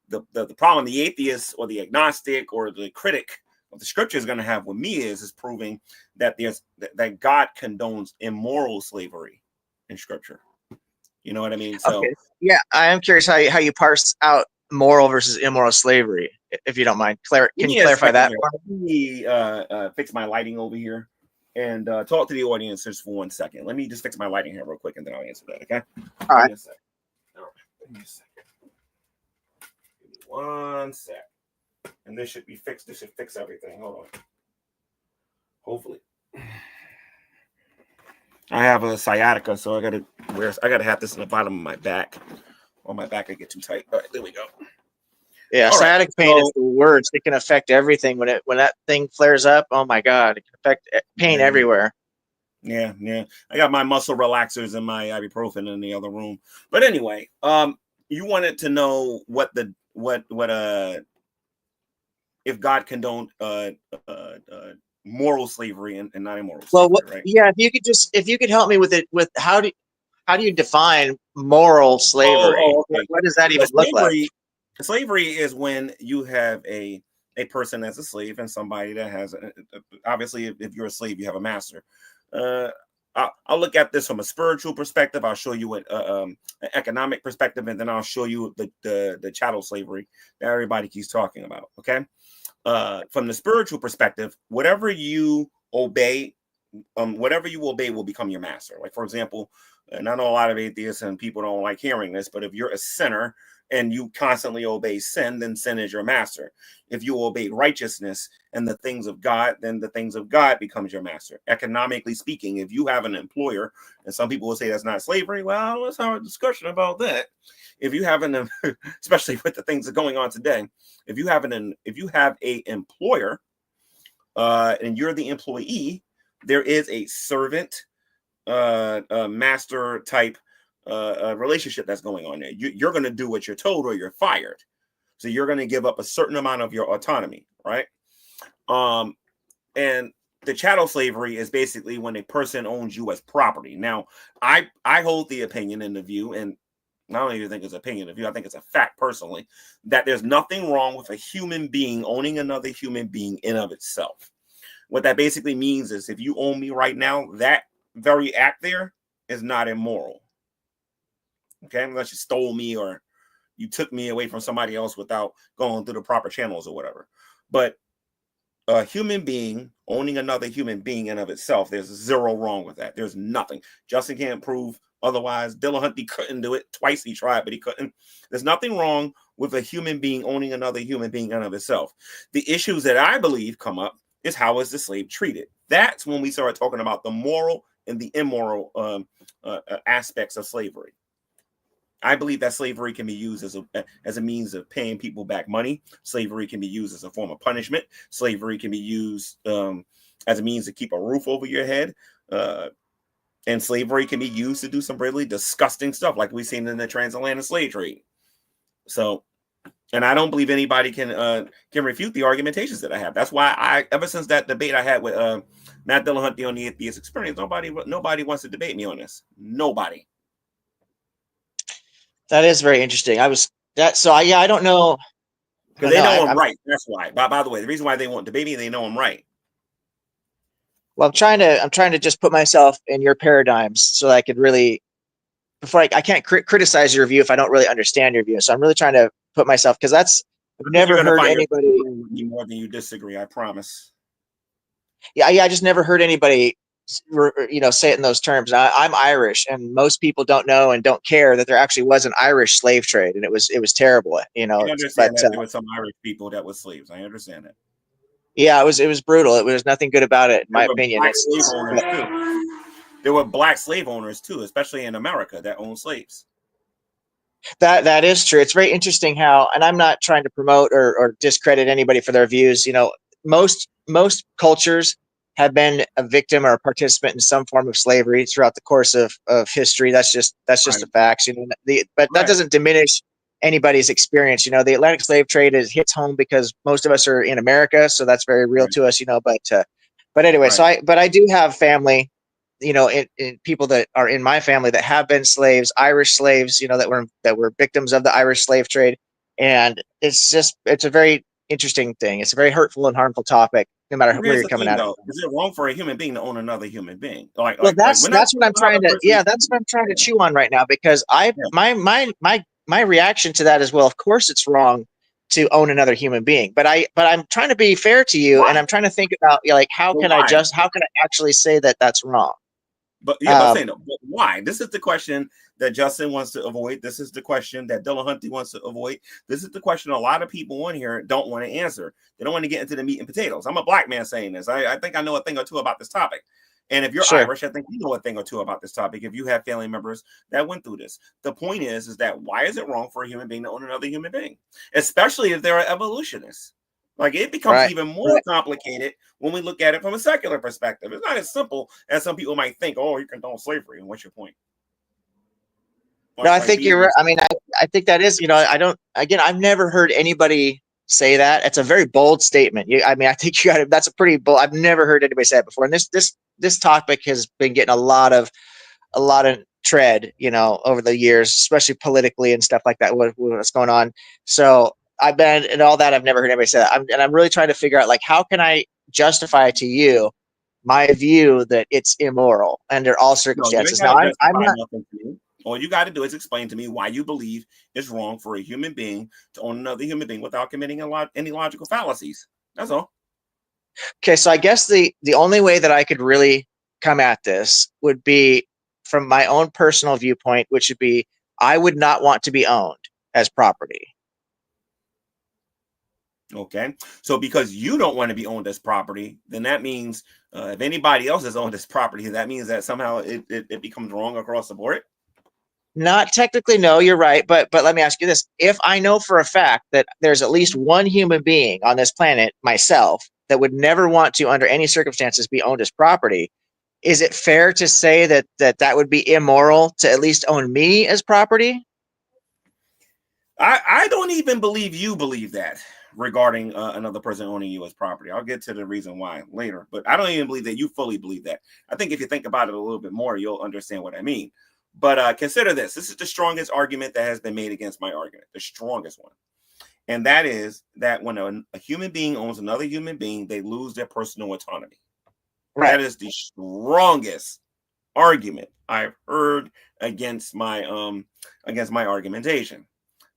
The problem the atheist or the agnostic or the critic of the scripture is going to have with me is proving that that God condones immoral slavery in scripture. You know what I mean? So okay. Yeah, I am curious how you parse out moral versus immoral slavery, if you don't mind. Can you clarify that? Let me fix my lighting over here and talk to the audience just for 1 second. Let me just fix my lighting here real quick and then I'll answer that, okay? All right. Give me a second. Give me 1 sec. And this should be fixed. This should fix everything. Hold on. Hopefully. I have a sciatica, so I gotta have this in the bottom of my back. Or my back could get too tight. All right, there we go. Yeah, sciatic pain is the worst. It can affect everything when that thing flares up. Oh my God, it can affect pain everywhere. Yeah. I got my muscle relaxers and my ibuprofen in the other room. But anyway, you wanted to know what if God condoned moral slavery and not immoral slavery, right? Yeah, if you could help me with it, with how do you define moral slavery? Okay. What does that even look like? Slavery is when you have a person as a slave and somebody that has obviously if you're a slave you have a master. I'll look at this from a spiritual perspective. I'll show you an economic perspective, and then I'll show you the chattel slavery that everybody keeps talking about. Okay, from the spiritual perspective, whatever you obey will become your master. Like for example, and I know a lot of atheists and people don't like hearing this, but if you're a sinner and you constantly obey sin, then sin is your master. If you obey righteousness and the things of God, then the things of God becomes your master. Economically speaking, if you have an employer, and some people will say that's not slavery, well, let's have a discussion about that. If you have especially with the things that are going on today, if you have a employer and you're the employee, there is a servant master type relationship that's going on there. You're going to do what you're told or you're fired. So you're going to give up a certain amount of your autonomy, right? And the chattel slavery is basically when a person owns you as property. Now, I hold the opinion and the view, and I don't even think it's opinion of view, I think it's a fact personally, that there's nothing wrong with a human being owning another human being in of itself. What that basically means is if you own me right now, that very act there is not immoral. Okay, unless you stole me or you took me away from somebody else without going through the proper channels or whatever. But a human being owning another human being in of itself, there's zero wrong with that. There's nothing. Justin can't prove otherwise. Dillahunty couldn't do it. Twice he tried, but he couldn't. There's nothing wrong with a human being owning another human being in of itself. The issues that I believe come up is how is the slave treated? That's when we start talking about the moral and the immoral aspects of slavery. I believe that slavery can be used as a means of paying people back money. Slavery can be used as a form of punishment. Slavery can be used as a means to keep a roof over your head. And slavery can be used to do some really disgusting stuff like we've seen in the transatlantic slave trade. So, and I don't believe anybody can refute the argumentations that I have. That's why ever since that debate I had with Matt Dillahunty on the atheist experience, nobody wants to debate me on this. Nobody. That is very interesting. I don't know. Because they know I'm right. That's why. By the way, the reason why they won't debate me, they know I'm right. Well, I'm trying to just put myself in your paradigms so that I could really, before I can't criticize your view if I don't really understand your view. So I'm really trying to put myself, because I've never heard anybody more than you disagree. I promise. Yeah. I just never heard anybody, say it in those terms. I'm Irish, and most people don't know and don't care that there actually was an Irish slave trade, and it was terrible. I understand that there were some Irish people that were slaves. I understand that. Yeah, it was brutal. It was nothing good about it, in my opinion. There were black slave owners too, especially in America, that owned slaves. That is true. It's very interesting how, and I'm not trying to promote or discredit anybody for their views. Most cultures have been a victim or a participant in some form of slavery throughout the course of history. That's just the facts, but that doesn't diminish anybody's experience. You know, the Atlantic slave trade hits home because most of us are in America, so that's very real to us. You know, but anyway, so I do have family, you know, in people that are in my family that have been slaves, Irish slaves, you know, that were victims of the Irish slave trade, and it's a very interesting thing. It's a very hurtful and harmful topic, no matter where Here's you're the coming thing, at it. though: is it wrong for a human being to own another human being? Well, that's we're not what I'm trying to. Yeah, that's what I'm trying to chew on right now, because my reaction to that is, well, of course it's wrong to own another human being, but I'm trying to be fair to you, and I'm trying to think about, like, how can I actually say that that's wrong? But yeah, but saying, but why? This is the question that Justin wants to avoid. This is the question that Dylan Hunty wants to avoid. This is the question a lot of people on here don't want to answer. They don't want to get into the meat and potatoes. I'm a black man saying this. I think I know a thing or two about this topic. And if you're Irish, I think you know a thing or two about this topic. If you have family members that went through this, the point is that why is it wrong for a human being to own another human being, especially if they're evolutionists? Like, it becomes even more complicated when we look at it from a secular perspective. It's not as simple as some people might think. Oh, you condone slavery. And what's your point? No, I think you're right. I mean, I think that is, you know, I've never heard anybody say that. It's a very bold statement. I mean, I think that's a pretty bold. I've never heard anybody say it before. And this topic has been getting a lot of tread, you know, over the years, especially politically and stuff like that. What's going on? So I've never heard anybody say that. I'm really trying to figure out, like, how can I justify to you my view that it's immoral under all circumstances? Now, I'm not. All you got to do is explain to me why you believe it's wrong for a human being to own another human being without committing any logical fallacies. That's all. Okay, so I guess the only way that I could really come at this would be from my own personal viewpoint, which would be, I would not want to be owned as property. Okay, so because you don't want to be owned as property, then that means if anybody else is owned as property, that means that somehow it becomes wrong across the board. Not technically, no, you're right. But let me ask you this. If I know for a fact that there's at least one human being on this planet, myself, that would never want to, under any circumstances, be owned as property, is it fair to say that would be immoral to at least own me as property? I don't even believe you believe that regarding another person owning you as property. I'll get to the reason why later, but I don't even believe that you fully believe that. I think if you think about it a little bit more, you'll understand what I mean. But consider this. This is the strongest argument that has been made against my argument, the strongest one. And that is that when a human being owns another human being, they lose their personal autonomy. Right. That is the strongest argument I've heard against my argumentation.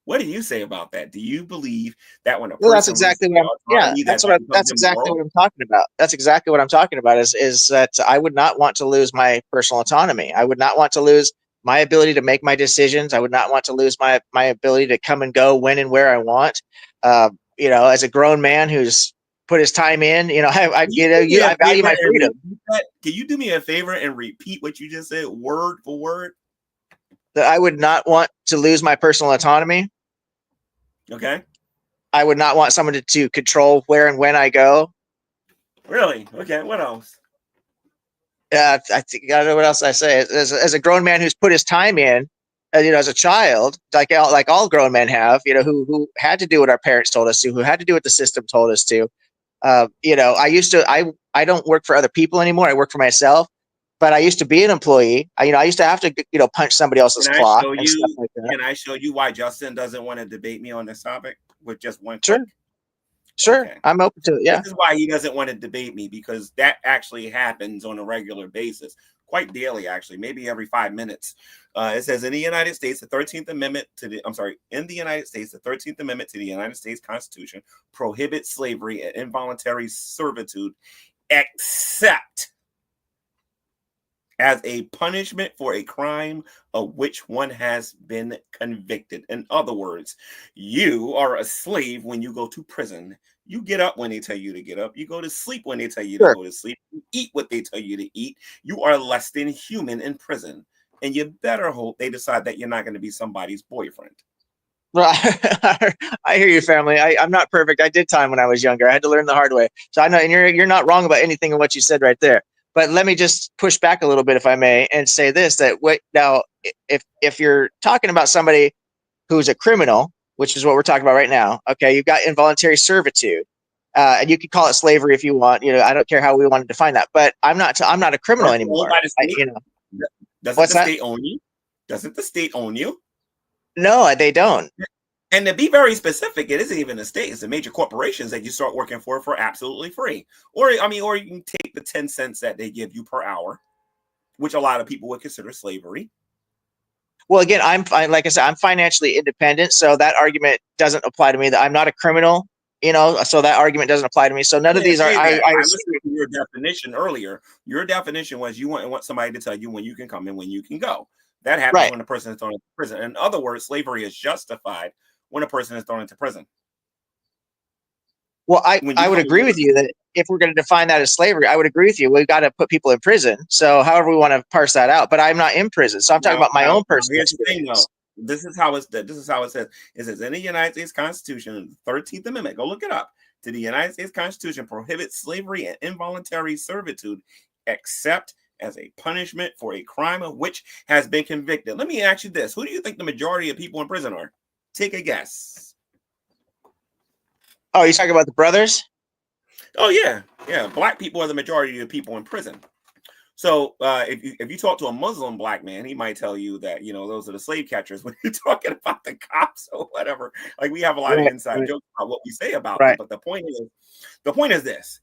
What do you say about that? Do you believe that when a person that's exactly what that's exactly what I'm talking about. That's exactly what I'm talking about is that I would not want to lose my personal autonomy. I would not want to lose my ability to make my decisions. I would not want to lose my ability to come and go when and where I want. You know, as a grown man who's put his time in, you know, I value my freedom. Can you do me a favor and repeat what you just said word for word? That I would not want to lose my personal autonomy. Okay. I would not want someone to control where and when I go. Really? Okay. What else? I think I don't know what else I say. As a grown man who's put his time in, you know, as a child, like all grown men have, you know, who had to do what our parents told us to, who had to do what the system told us to. You know, I don't work for other people anymore. I work for myself. But I used to be an employee. I used to have to, you know, punch somebody else's clock and stuff like that. Can I show you why Justin doesn't want to debate me on this topic with just one click? Sure. Okay. I'm open to it. Yeah. This is why he doesn't want to debate me, because that actually happens on a regular basis, quite daily, actually, maybe every 5 minutes. It says in the United States, the 13th Amendment to the United States Constitution prohibits slavery and involuntary servitude, except as a punishment for a crime of which one has been convicted. In other words, you are a slave when you go to prison. You get up when they tell you to get up. You go to sleep when they tell you to go to sleep. You eat what they tell you to eat. You are less than human in prison. And you better hope they decide that you're not going to be somebody's boyfriend. Right. I hear you, family. I'm not perfect. I did time when I was younger. I had to learn the hard way. So I know, and you're not wrong about anything in what you said right there. But let me just push back a little bit, if I may, and say this: that now, if you're talking about somebody who's a criminal, which is what we're talking about right now. Okay, you've got involuntary servitude, and you could call it slavery if you want. I don't care how we want to define that, but I'm not a criminal Aren't you owned anymore. by the state? Doesn't What's the that? state own you? Doesn't the state own you? No, they don't. And to be very specific, it isn't even the state; it's the major corporations that you start working for absolutely free. Or or you can take the 10 cents that they give you per hour, which a lot of people would consider slavery. Well, again, like I said, I'm financially independent, so that argument doesn't apply to me. That I'm not a criminal, so that argument doesn't apply to me. So none of these are. I listened to your definition earlier. Your definition was you want somebody to tell you when you can come and when you can go. That happens when a person is thrown into prison. In other words, slavery is justified when a person is thrown into prison. Well, I would agree with you that if we're going to define that as slavery, I would agree with you. We've got to put people in prison. So however we want to parse that out, but I'm not in prison. So I'm talking about my own personal experience. This is how it says. It says in the United States Constitution, the 13th Amendment, go look it up. To the United States Constitution prohibits slavery and involuntary servitude except as a punishment for a crime of which has been convicted. Let me ask you this. Who do you think the majority of people in prison are? Take a guess. Oh, you're talking about the brothers? Oh, yeah. Yeah. Black people are the majority of people in prison. So if you talk to a Muslim black man, he might tell you that, those are the slave catchers when you're talking about the cops or whatever. Like, we have a lot of inside jokes about what we say about them. But the point is this.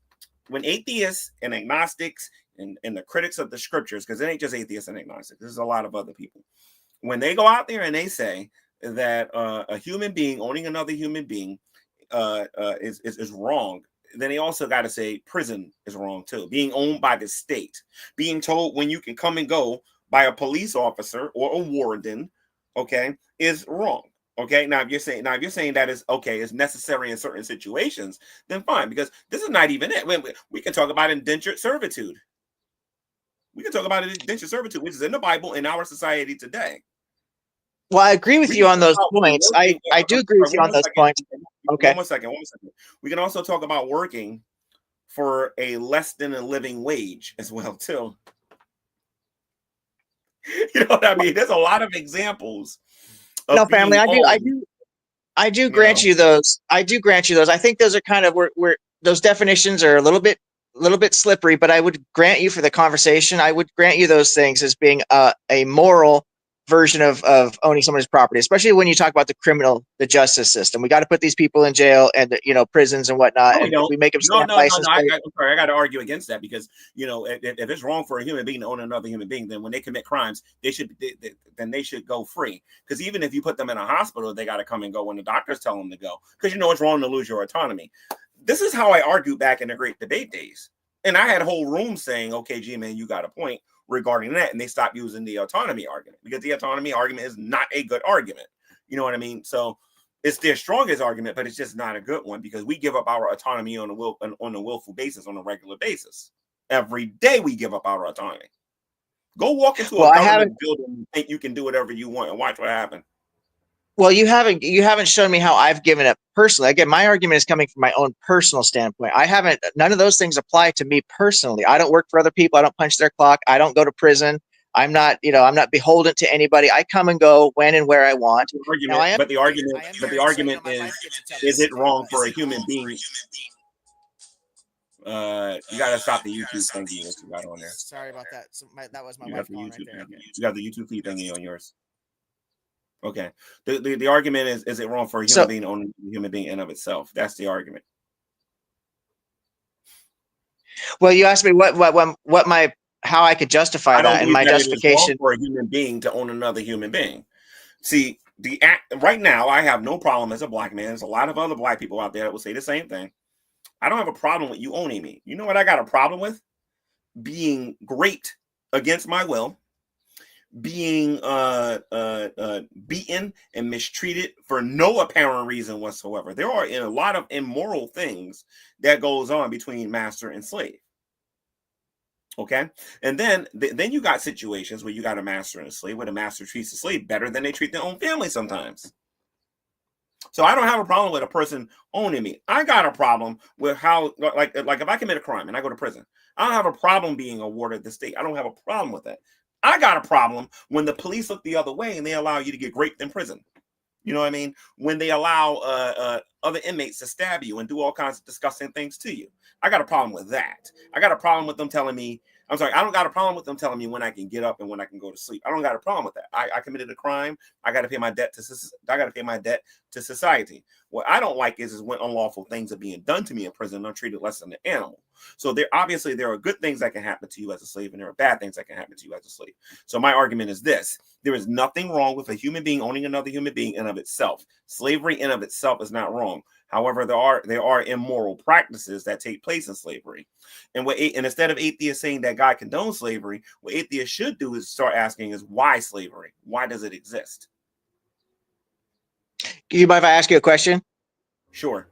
When atheists and agnostics and the critics of the scriptures, because it ain't just atheists and agnostics, there's a lot of other people. When they go out there and they say that a human being owning another human being is wrong, then they also got to say prison is wrong too. Being owned by the state, being told when you can come and go by a police officer or a warden, okay, is wrong. Okay, now if you're saying that is okay, is necessary in certain situations, then fine, because this is not even it. We can talk about indentured servitude. We can talk about indentured servitude, which is in the Bible in our society today. Well, I agree with you on those points. I do agree with you on those points. Okay. One more second. We can also talk about working for a less than a living wage as well, too. You know what I mean? There's a lot of examples. No, family, I do grant you those. I do grant you those. I think those are kind of where those definitions are a little bit slippery, but I would grant you for the conversation. I would grant you those things as being a moral version of owning somebody's property, especially when you talk about the justice system. We got to put these people in jail and prisons and whatnot. No, we make them no. I got to argue against that because if it's wrong for a human being to own another human being, then when they commit crimes, they should go free. Because even if you put them in a hospital, they got to come and go when the doctors tell them to go. Because it's wrong to lose your autonomy. This is how I argued back in the Great Debate days, and I had a whole room saying, "Okay, G-man, you got a point." Regarding that, and they stopped using the autonomy argument because the autonomy argument is not a good argument. You know what I mean? So it's their strongest argument, but it's just not a good one because we give up our autonomy on a willful basis, on a regular basis. Every day we give up our autonomy. Go walk into a government building and think you can do whatever you want and watch what happens. Well, you haven't shown me how I've given up personally. Again, my argument is coming from my own personal standpoint. None of those things apply to me personally. I don't work for other people. I don't punch their clock. I don't go to prison. I'm not beholden to anybody. I come and go when and where I want. But the argument is it wrong for a human being? You got to stop the YouTube thingy that you got on there. Sorry about that. That was my wife calling right there. You got the YouTube feed thingy on yours. Okay. The argument is it wrong for a human being to own a human being in of itself? That's the argument. Well, you asked me how I could justify that, and my justification for a human being to own another human being. See, right now I have no problem as a black man. There's a lot of other black people out there that will say the same thing. I don't have a problem with you owning me. You know what I got a problem with? Being raped against my will. Being beaten and mistreated for no apparent reason whatsoever. There are a lot of immoral things that goes on between master and slave. Okay, and then you got situations where you got a master and a slave, where the master treats the slave better than they treat their own family sometimes. So I don't have a problem with a person owning me. I got a problem with how, like if I commit a crime and I go to prison, I don't have a problem being awarded the state. I don't have a problem with that. I got a problem when the police look the other way and they allow you to get raped in prison. You know what I mean? When they allow other inmates to stab you and do all kinds of disgusting things to you. I got a problem with that. I got a problem with them telling me, I'm sorry, I don't got a problem with them telling me when I can get up and when I can go to sleep. I don't got a problem with that. I committed a crime. I got to pay my debt to society. What I don't like is when unlawful things are being done to me in prison and I'm treated less than an animal. So there are good things that can happen to you as a slave, and there are bad things that can happen to you as a slave. So my argument is this: there is nothing wrong with a human being owning another human being in of itself. Slavery in of itself is not wrong. However, there are immoral practices that take place in slavery. And instead of atheists saying that God condones slavery, what atheists should do is start asking is why slavery? Why does it exist? Do you mind if I ask you a question? Sure.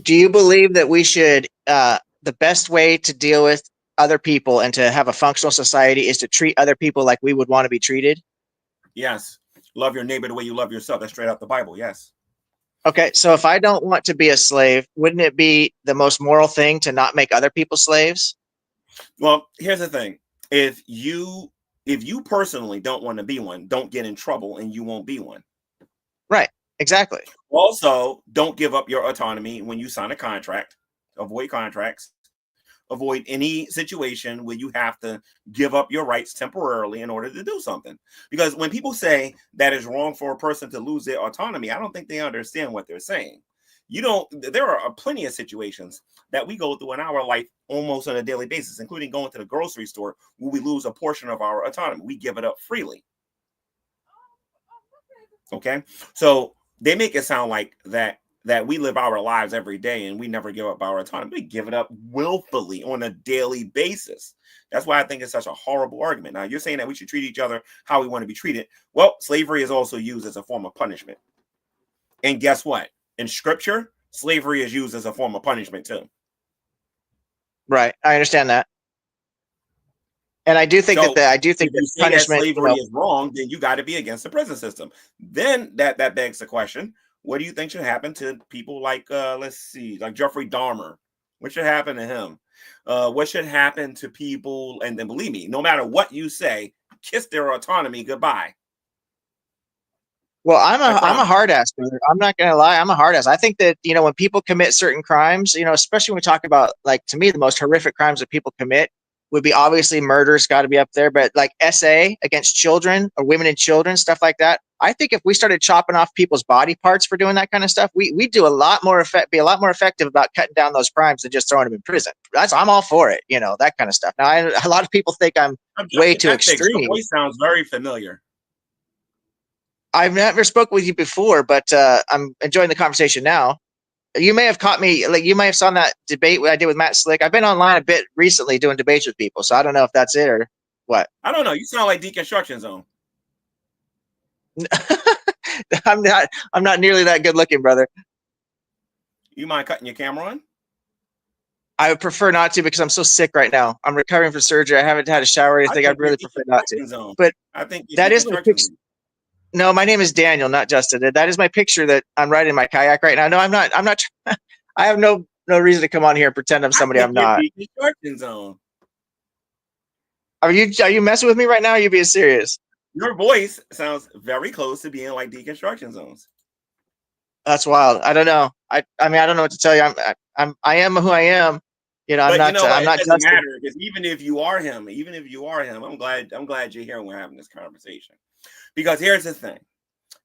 Do you believe that we should, the best way to deal with other people and to have a functional society is to treat other people like we would want to be treated? Yes. Love your neighbor the way you love yourself. That's straight out the Bible. Yes. Okay, so if I don't want to be a slave, wouldn't it be the most moral thing to not make other people slaves? Well, here's the thing. If you personally don't want to be one, don't get in trouble and you won't be one. Right, exactly. Also, don't give up your autonomy when you sign a contract. Avoid contracts. Avoid any situation where you have to give up your rights temporarily in order to do something. Because when people say that it's wrong for a person to lose their autonomy, I don't think they understand what they're saying. There are plenty of situations that we go through in our life almost on a daily basis, including going to the grocery store, where we lose a portion of our autonomy. We give it up freely. Okay, so they make it sound like that we live our lives every day and we never give up our autonomy. We give it up willfully on a daily basis. That's why I think it's such a horrible argument. Now, you're saying that we should treat each other how we want to be treated. Well, slavery is also used as a form of punishment. And guess what? In scripture, slavery is used as a form of punishment too. Right. I understand that. And I do think that punishment, slavery is wrong, then you got to be against the prison system. Then that begs the question: what do you think should happen to people like like Jeffrey Dahmer? What should happen to him? What should happen to people? And then believe me, no matter what you say, kiss their autonomy goodbye. Well, I'm a hard ass, brother. I'm not gonna lie, I'm a hard ass. I think that, when people commit certain crimes, especially when we talk about, like, to me, the most horrific crimes that people commit would be obviously murder's got to be up there, but like SA against children or women and children, stuff like that. I think if we started chopping off people's body parts for doing that kind of stuff, we do a lot more effective about cutting down those crimes than just throwing them in prison. I'm all for it, that kind of stuff. Now, a lot of people think I'm way too extreme. Your voice sounds very familiar. I've never spoken with you before, but I'm enjoying the conversation now. You may have caught me, like, you may have saw that debate I did with Matt Slick. I've been online a bit recently doing debates with people, so I don't know if that's it or what. I don't know. You sound like Deconstruction Zone. I'm not nearly that good looking, brother. You mind cutting your camera on? I would prefer not to, because I'm so sick right now. I'm recovering from surgery. I haven't had a shower or anything. I'd really prefer not to. But I think that is my picture. No, my name is Daniel, not Justin. That is my picture that I'm riding in my kayak right now. No, I'm not. I have no reason to come on here and pretend I'm somebody I'm not. Deconstruction Zone. Are you messing with me right now? Or are you being serious? Your voice sounds very close to being like Deconstruction Zones. That's wild. I don't know. I mean, I don't know what to tell you. I am who I am. I'm not. I'm not. It doesn't matter, because even if you are him, I'm glad you're here and we're having this conversation. Because here's the thing: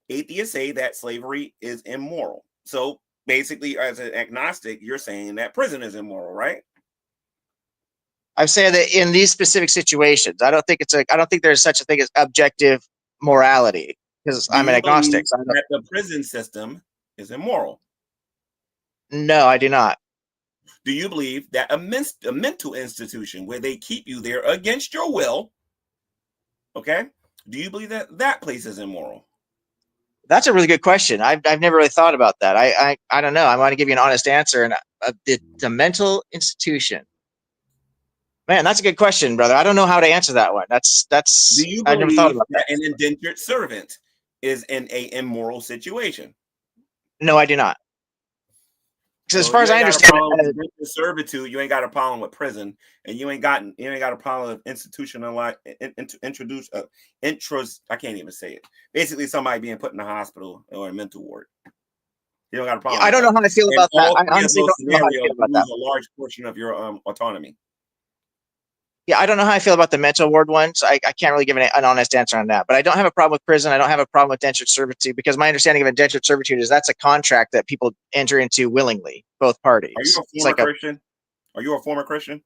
atheists say that slavery is immoral. So basically, as an agnostic, you're saying that prison is immoral, right? I'm saying that in these specific situations, I don't think there's such a thing as objective morality, because I'm an agnostic. So that the prison system is immoral? No, I do not. Do you believe that a mental institution where they keep you there against your will, okay? Do you believe that place is immoral? That's a really good question. I've never really thought about that. I don't know. I want to give you an honest answer. And the mental institution, man, that's a good question, brother. I don't know how to answer that one. That's. Do you believe never thought about that an indentured servant is in a immoral situation? No, I do not. Because as far as I understand it, with servitude, you ain't got a problem with prison, and you ain't got a problem with institutionalized I can't even say it. Basically, somebody being put in a hospital or a mental ward. You don't got a problem. I don't know how I feel about that. I honestly don't know how I feel about that. You lose a large portion of your autonomy. Yeah, I don't know how I feel about the mental ward ones. I can't really give an honest answer on that. But I don't have a problem with prison. I don't have a problem with indentured servitude, because my understanding of indentured servitude is that's a contract that people enter into willingly, both parties. Are you a former Christian? Are you a former Christian?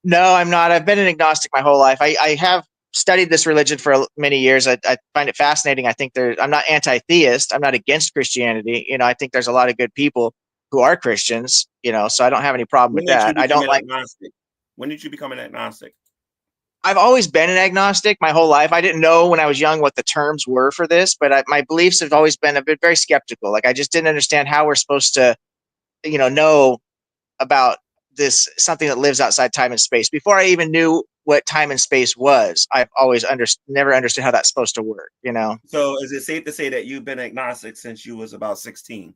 No, I'm not. I've been an agnostic my whole life. I have studied this religion for many years. I find it fascinating. I think I'm not anti-theist. I'm not against Christianity. I think there's a lot of good people who are Christians, so I don't have any problem with that. I don't like. Agnostic? When did you become an agnostic? I've always been an agnostic my whole life. I didn't know when I was young what the terms were for this, but my beliefs have always been a bit very skeptical. Like, I just didn't understand how we're supposed to, know about this, something that lives outside time and space. Before I even knew what time and space was, I've always never understood how that's supposed to work, So is it safe to say that you've been agnostic since you was about 16?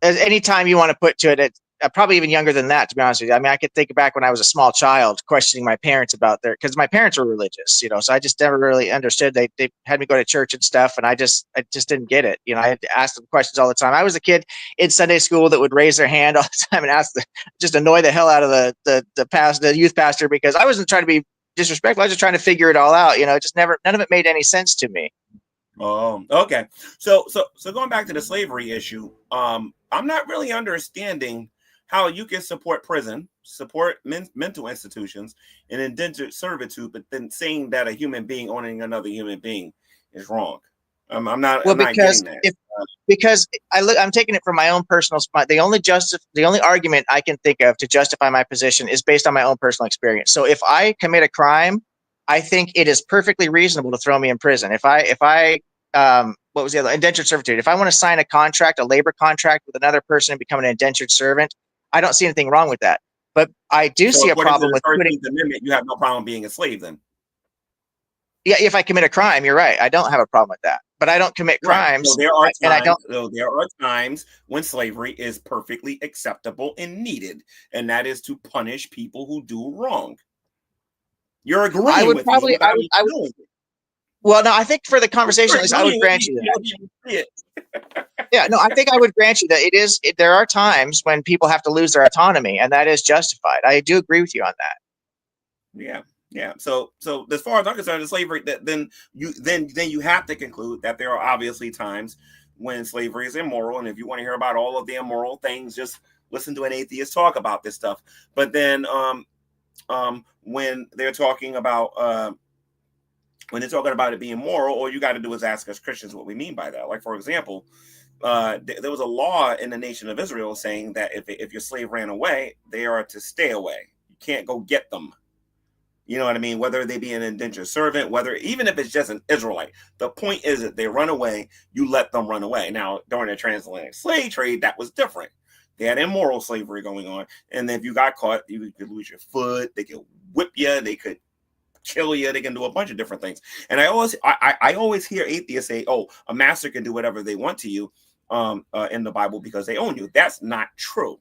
Any time you want to put to it, probably even younger than that, to be honest with you. I mean, I could think back when I was a small child questioning my parents about because my parents were religious, so I just never really understood. They had me go to church and stuff, and I just didn't get it. I had to ask them questions all the time. I was a kid in Sunday school that would raise their hand all the time and just annoy the hell out of the youth pastor, because I wasn't trying to be disrespectful. I was just trying to figure it all out. None of it made any sense to me. Oh, okay. So going back to the slavery issue, I'm not really understanding how you can support prison, support mental institutions, and indentured servitude, but then saying that a human being owning another human being is wrong. I'm not getting that. Because I'm taking it from my own personal spot. The only argument I can think of to justify my position is based on my own personal experience. So if I commit a crime, I think it is perfectly reasonable to throw me in prison. If I what was the other? Indentured servitude. If I want to sign a labor contract with another person and become an indentured servant, I don't see anything wrong with that. But I do see a problem with putting. You have no problem being a slave then. Yeah, if I commit a crime, you're right. I don't have a problem with that. But I don't commit crimes. So there are times when slavery is perfectly acceptable and needed, and that is to punish people who do wrong. You're agreeing with me. Well, no, I think for the conversation, at least, I would grant you that. Yeah, no, I think I would grant you that there are times when people have to lose their autonomy, and that is justified. I do agree with you on that. Yeah. So as far as I'm concerned, the slavery, then you have to conclude that there are obviously times when slavery is immoral, and if you want to hear about all of the immoral things, just listen to an atheist talk about this stuff. But then, when they're talking about it being moral, all you got to do is ask us Christians what we mean by that. Like, for example, there was a law in the nation of Israel saying that if your slave ran away, they are to stay away. You can't go get them. You know what I mean? Whether they be an indentured servant, even if it's just an Israelite, the point is that they run away, you let them run away. Now, during the transatlantic slave trade, that was different. They had immoral slavery going on, and if you got caught, you could lose your foot. They could whip you. They could kill you. They can do a bunch of different things. And I always hear atheists say, "Oh, a master can do whatever they want to you in the Bible because they own you." That's not true.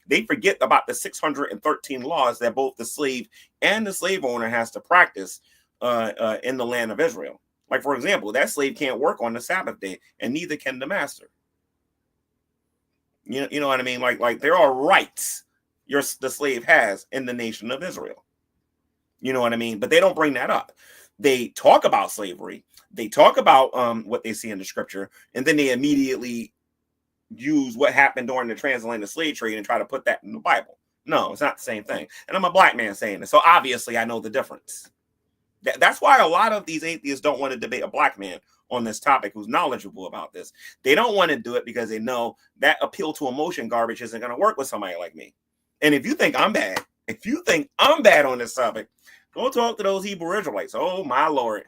They forget about the 613 laws that both the slave and the slave owner has to practice in the land of Israel. Like, for example, that slave can't work on the Sabbath day, and neither can the master. You know what I mean? Like there are rights the slave has in the nation of Israel. You know what I mean? But they don't bring that up. They talk about slavery. They talk about what they see in the scripture, and then they immediately use what happened during the transatlantic slave trade and try to put that in the Bible. No, it's not the same thing. And I'm a black man saying this, so obviously I know the difference. That's why a lot of these atheists don't want to debate a black man on this topic who's knowledgeable about this. They don't want to do it because they know that appeal to emotion garbage isn't going to work with somebody like me. And if you think I'm bad on this topic, go talk to those Hebrew Israelites. Oh my Lord.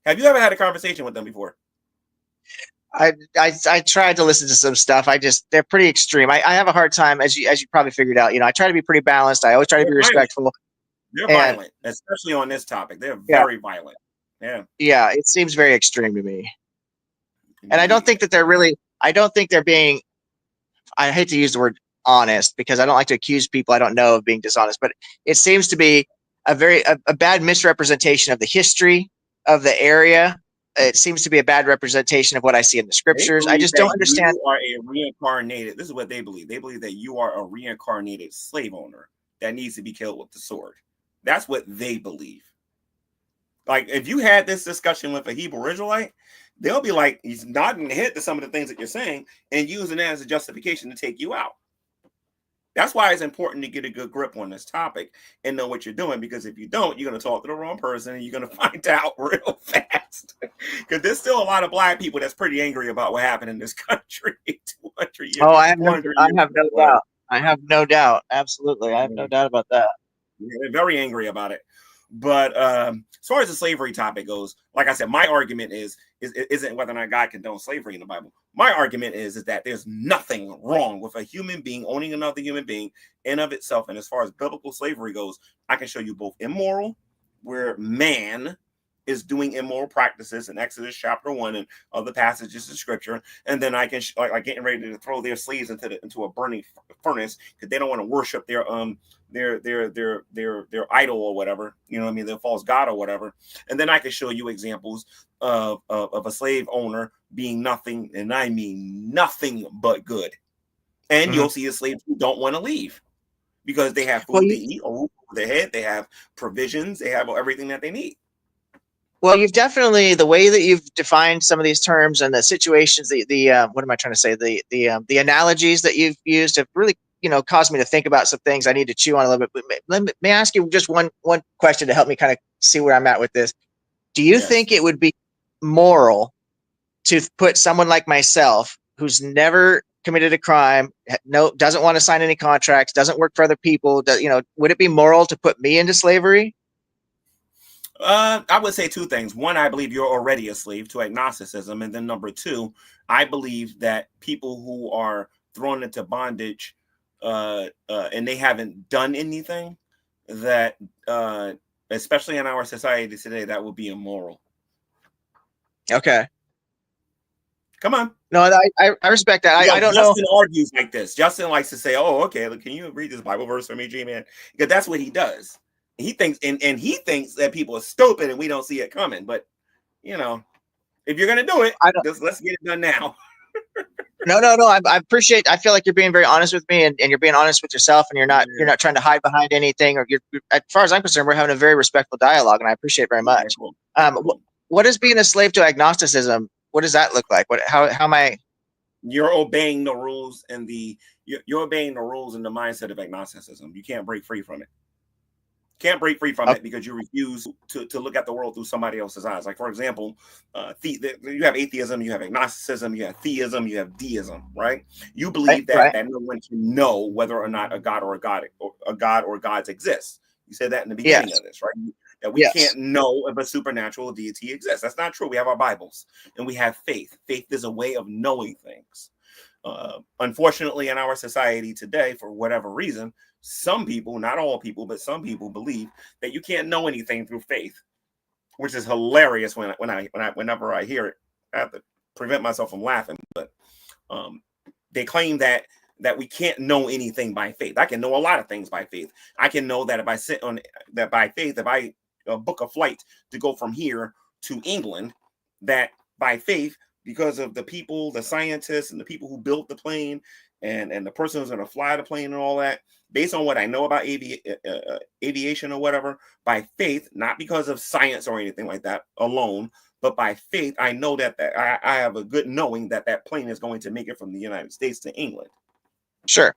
Have you ever had a conversation with them before? I tried to listen to some stuff. They're pretty extreme. I have a hard time, as you probably figured out. I try to be pretty balanced. I always try to be respectful. They're violent, especially on this topic. They're very violent. Yeah. Yeah, it seems very extreme to me. And I don't think that they're really I don't think they're being, I hate to use the word honest because I don't like to accuse people I don't know of being dishonest, but it seems to be a bad misrepresentation of the history of the area. It seems to be a bad representation of what I see in the scriptures. I just don't understand. You are a reincarnated. This is what they believe. They believe that you are a reincarnated slave owner that needs to be killed with the sword. That's what they believe. Like, if you had this discussion with a Hebrew Israelite, they'll be like, he's nodding the head to some of the things that you're saying and using that as a justification to take you out. That's why it's important to get a good grip on this topic and know what you're doing, because if you don't, you're going to talk to the wrong person and you're going to find out real fast. Because there's still a lot of black people that's pretty angry about what happened in this country 200 years. Oh, I have no doubt. I have no doubt. Absolutely. I have no doubt about that. Yeah, they're very angry about it. But as far as the slavery topic goes, like I said, my argument isn't whether or not God condones slavery in the Bible. My argument is that there's nothing wrong with a human being owning another human being in of itself. And as far as biblical slavery goes, I can show you both immoral, where man is doing immoral practices in Exodus chapter 1 and other passages of scripture, and then I can like getting ready to throw their slaves into a burning furnace because they don't want to worship their idol or whatever, you know what I mean, their false god or whatever. And then I can show you examples of a slave owner being nothing, and I mean nothing but good. And you'll see a slave who don't want to leave because they have food to eat, a roof over their head, they have provisions, they have everything that they need. Well, you've definitely, the way that you've defined some of these terms and the situations, what am I trying to say? The analogies that you've used have really, caused me to think about some things I need to chew on a little bit. But may I ask you just one question to help me kind of see where I'm at with this? Do you think it would be moral to put someone like myself, who's never committed a crime, doesn't want to sign any contracts, doesn't work for other people, would it be moral to put me into slavery? I would say two things. One, I believe you're already a slave to agnosticism. And then number two, I believe that people who are thrown into bondage and they haven't done anything, that especially in our society today, that would be immoral. Okay. Come on. No, I respect that. I don't know. Justin argues like this. Justin likes to say, oh, okay, look, can you read this Bible verse for me, G-Man? Because that's what he does. He thinks and he thinks that people are stupid and we don't see it coming. But if you're gonna do it, let's get it done now. No. I appreciate. I feel like you're being very honest with me, and you're being honest with yourself, and you're not trying to hide behind anything. Or as far as I'm concerned, we're having a very respectful dialogue, and I appreciate it very much. What is being a slave to agnosticism? What does that look like? How am I? You're obeying the rules and you're obeying the rules and the mindset of agnosticism. You can't break free from it. Can't break free from it because you refuse to look at the world through somebody else's eyes. Like, for example, you have atheism, you have agnosticism, you have theism, you have deism, right? You believe that no one can know whether or not a god or gods exist. You said that in the beginning of this, right? That we can't know if a supernatural deity exists. That's not true. We have our Bibles and we have faith. Faith is a way of knowing things. Unfortunately, in our society today, for whatever reason, some people, not all people, but some people believe that you can't know anything through faith, which is hilarious whenever I hear it. I have to prevent myself from laughing, but they claim that we can't know anything by faith. I can know a lot of things by faith. I can know that if I sit on that by faith, if I book a flight to go from here to England, that by faith, because of the people, the scientists and the people who built the plane and the person who's going to fly the plane and all that, based on what I know about aviation or whatever, by faith, not because of science or anything like that alone, but by faith, I know that I have a good knowing that plane is going to make it from the United States to England. Sure.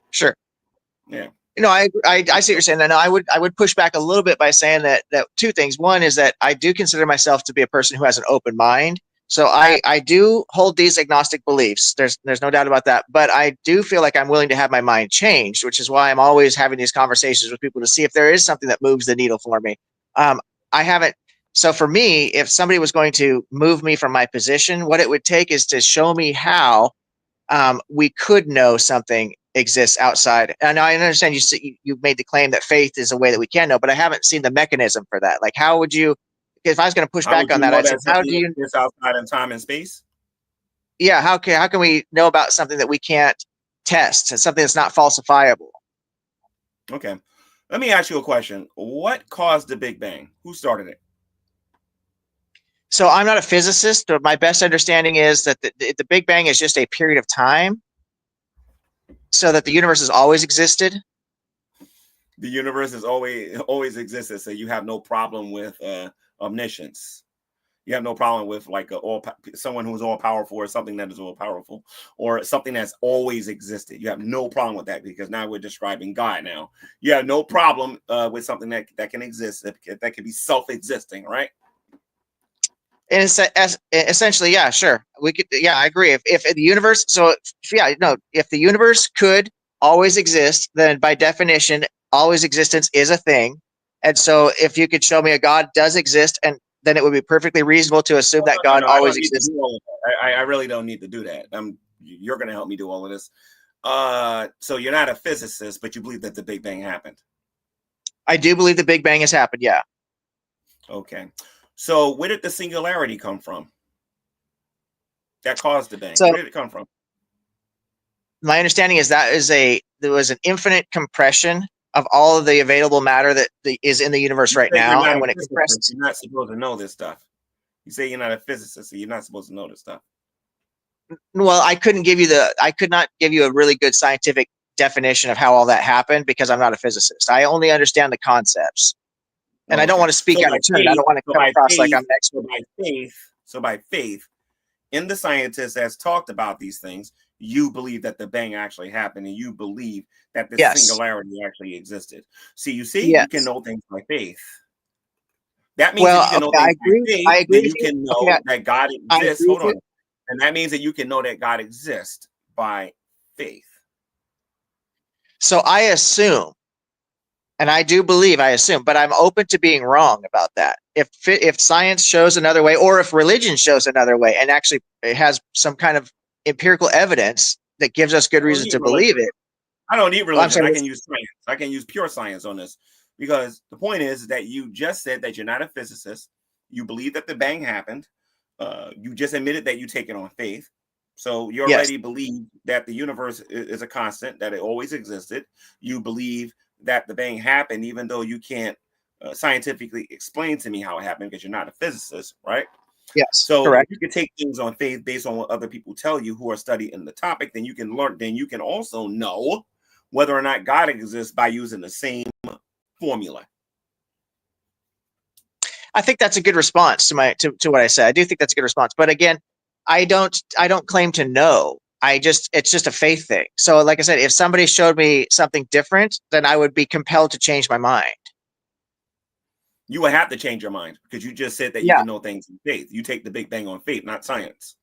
Yeah. I see what you're saying. And I would push back a little bit by saying that two things. One is that I do consider myself to be a person who has an open mind. So I do hold these agnostic beliefs. There's no doubt about that. But I do feel like I'm willing to have my mind changed, which is why I'm always having these conversations with people to see if there is something that moves the needle for me. I haven't. So for me, if somebody was going to move me from my position, what it would take is to show me how we could know something exists outside. And I understand you made the claim that faith is a way that we can know, but I haven't seen the mechanism for that. Like, how would you? If I was going to push back on that, I'd say, how do you? It's outside in time and space. yeah, how can we know about something that we can't test, something that's not falsifiable? Okay. Let me ask you a question. What caused the Big Bang? Who started it? So I'm not a physicist, but my best understanding is that the Big Bang is just a period of time, so that the universe has always existed. The universe has always existed, so you have no problem with omniscience. You have no problem with like someone who's all powerful, or something that is all powerful, or something that's always existed. You have no problem with that, because now we're describing God. Now you have no problem with something that can exist, that can be self-existing, right? And essentially, yeah, sure, we could. Yeah, I agree. If the universe, if the universe could always exist, then by definition, always existence is a thing. And so, if you could show me a God does exist, and then it would be perfectly reasonable to assume that God I always don't need to exists. do all of that. I really don't need to do that. You're going to help me do all of this. So you're not a physicist, but you believe that the Big Bang happened. I do believe the Big Bang has happened. Yeah. Okay. So where did the singularity come from? That caused the bang. So where did it come from? My understanding is there was an infinite compression of all of the available matter that is in the universe right now, and when it compresses, you're not supposed to know this stuff. You say you're not a physicist, so you're not supposed to know this stuff. Well, I could not give you a really good scientific definition of how all that happened, because I'm not a physicist. I only understand the concepts, and I don't want to speak out of turn. I don't want to come across like I'm an expert. So by faith, in the scientists that's talked about these things, you believe that the bang actually happened, and you believe that the singularity actually existed. You can know things by faith. That means that you can know things by faith, then you can know that God exists. Hold on. And that means that you can know that God exists by faith. So I assume, and I do believe, but I'm open to being wrong about that. If science shows another way, or if religion shows another way, and actually it has some kind of empirical evidence that gives us good reason to believe it. I don't need religion. I can use science. I can use pure science on this, because the point is that you just said that you're not a physicist. You believe that the bang happened. You just admitted that you take it on faith. So you already believe that the universe is a constant, that it always existed. You believe that the bang happened, even though you can't scientifically explain to me how it happened, because you're not a physicist, right? Yes. So correct. You can take things on faith based on what other people tell you who are studying the topic. Then you can learn. Then you can also know whether or not God exists by using the same formula. I think that's a good response to what I said. I do think that's a good response. But again, I don't claim to know. It's just a faith thing. So like I said, if somebody showed me something different, then I would be compelled to change my mind. You would have to change your mind, because you just said that you can know things in faith. You take the Big Bang on faith, not science.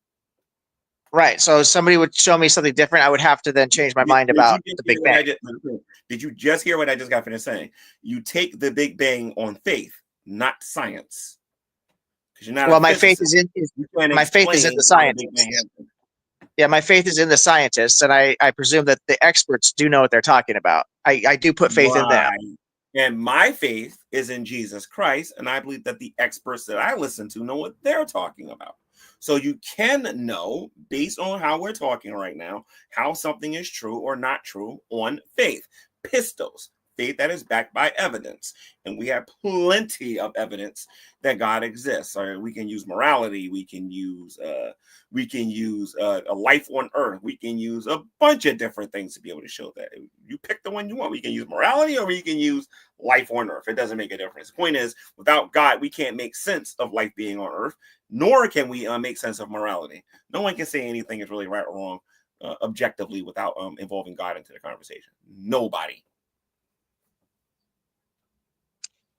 Right. So if somebody would show me something different, I would have to then change my mind about the Big Bang. Did you just hear what I just got finished saying? You take the Big Bang on faith, not science. Because you're not. Well, my faith is in the scientists. Yeah, my faith is in the scientists, and I presume that the experts do know what they're talking about. I do put faith in them. And my faith is in Jesus Christ, and I believe that the experts that I listen to know what they're talking about. So you can know, based on how we're talking right now, how something is true or not true on faith. Pistos, faith that is backed by evidence. And we have plenty of evidence that God exists. Or we can use morality. We can use a life on earth. We can use a bunch of different things to be able to show that. You pick the one you want. We can use morality, or we can use life on earth. It doesn't make a difference. The point is, without God, we can't make sense of life being on earth, nor can we make sense of morality. No one can say anything is really right or wrong objectively without involving God into the conversation. Nobody.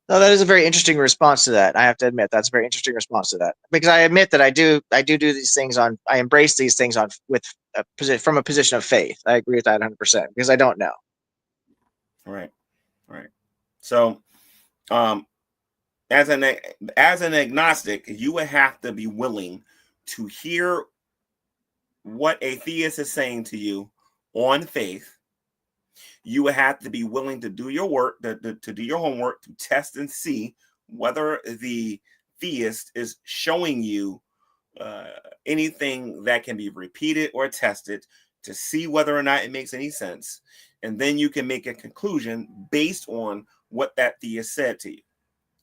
No, that is a very interesting response to that. I have to admit, that's a very interesting response to that, because I admit that I do these things I embrace these things from a position of faith. I agree with that 100%, because I don't know. Right. So, as an agnostic, you would have to be willing to hear what a theist is saying to you on faith. You would have to be willing to do your work, to do your homework, to test and see whether the theist is showing you anything that can be repeated or tested to see whether or not it makes any sense. And then you can make a conclusion based on what that theist said to you.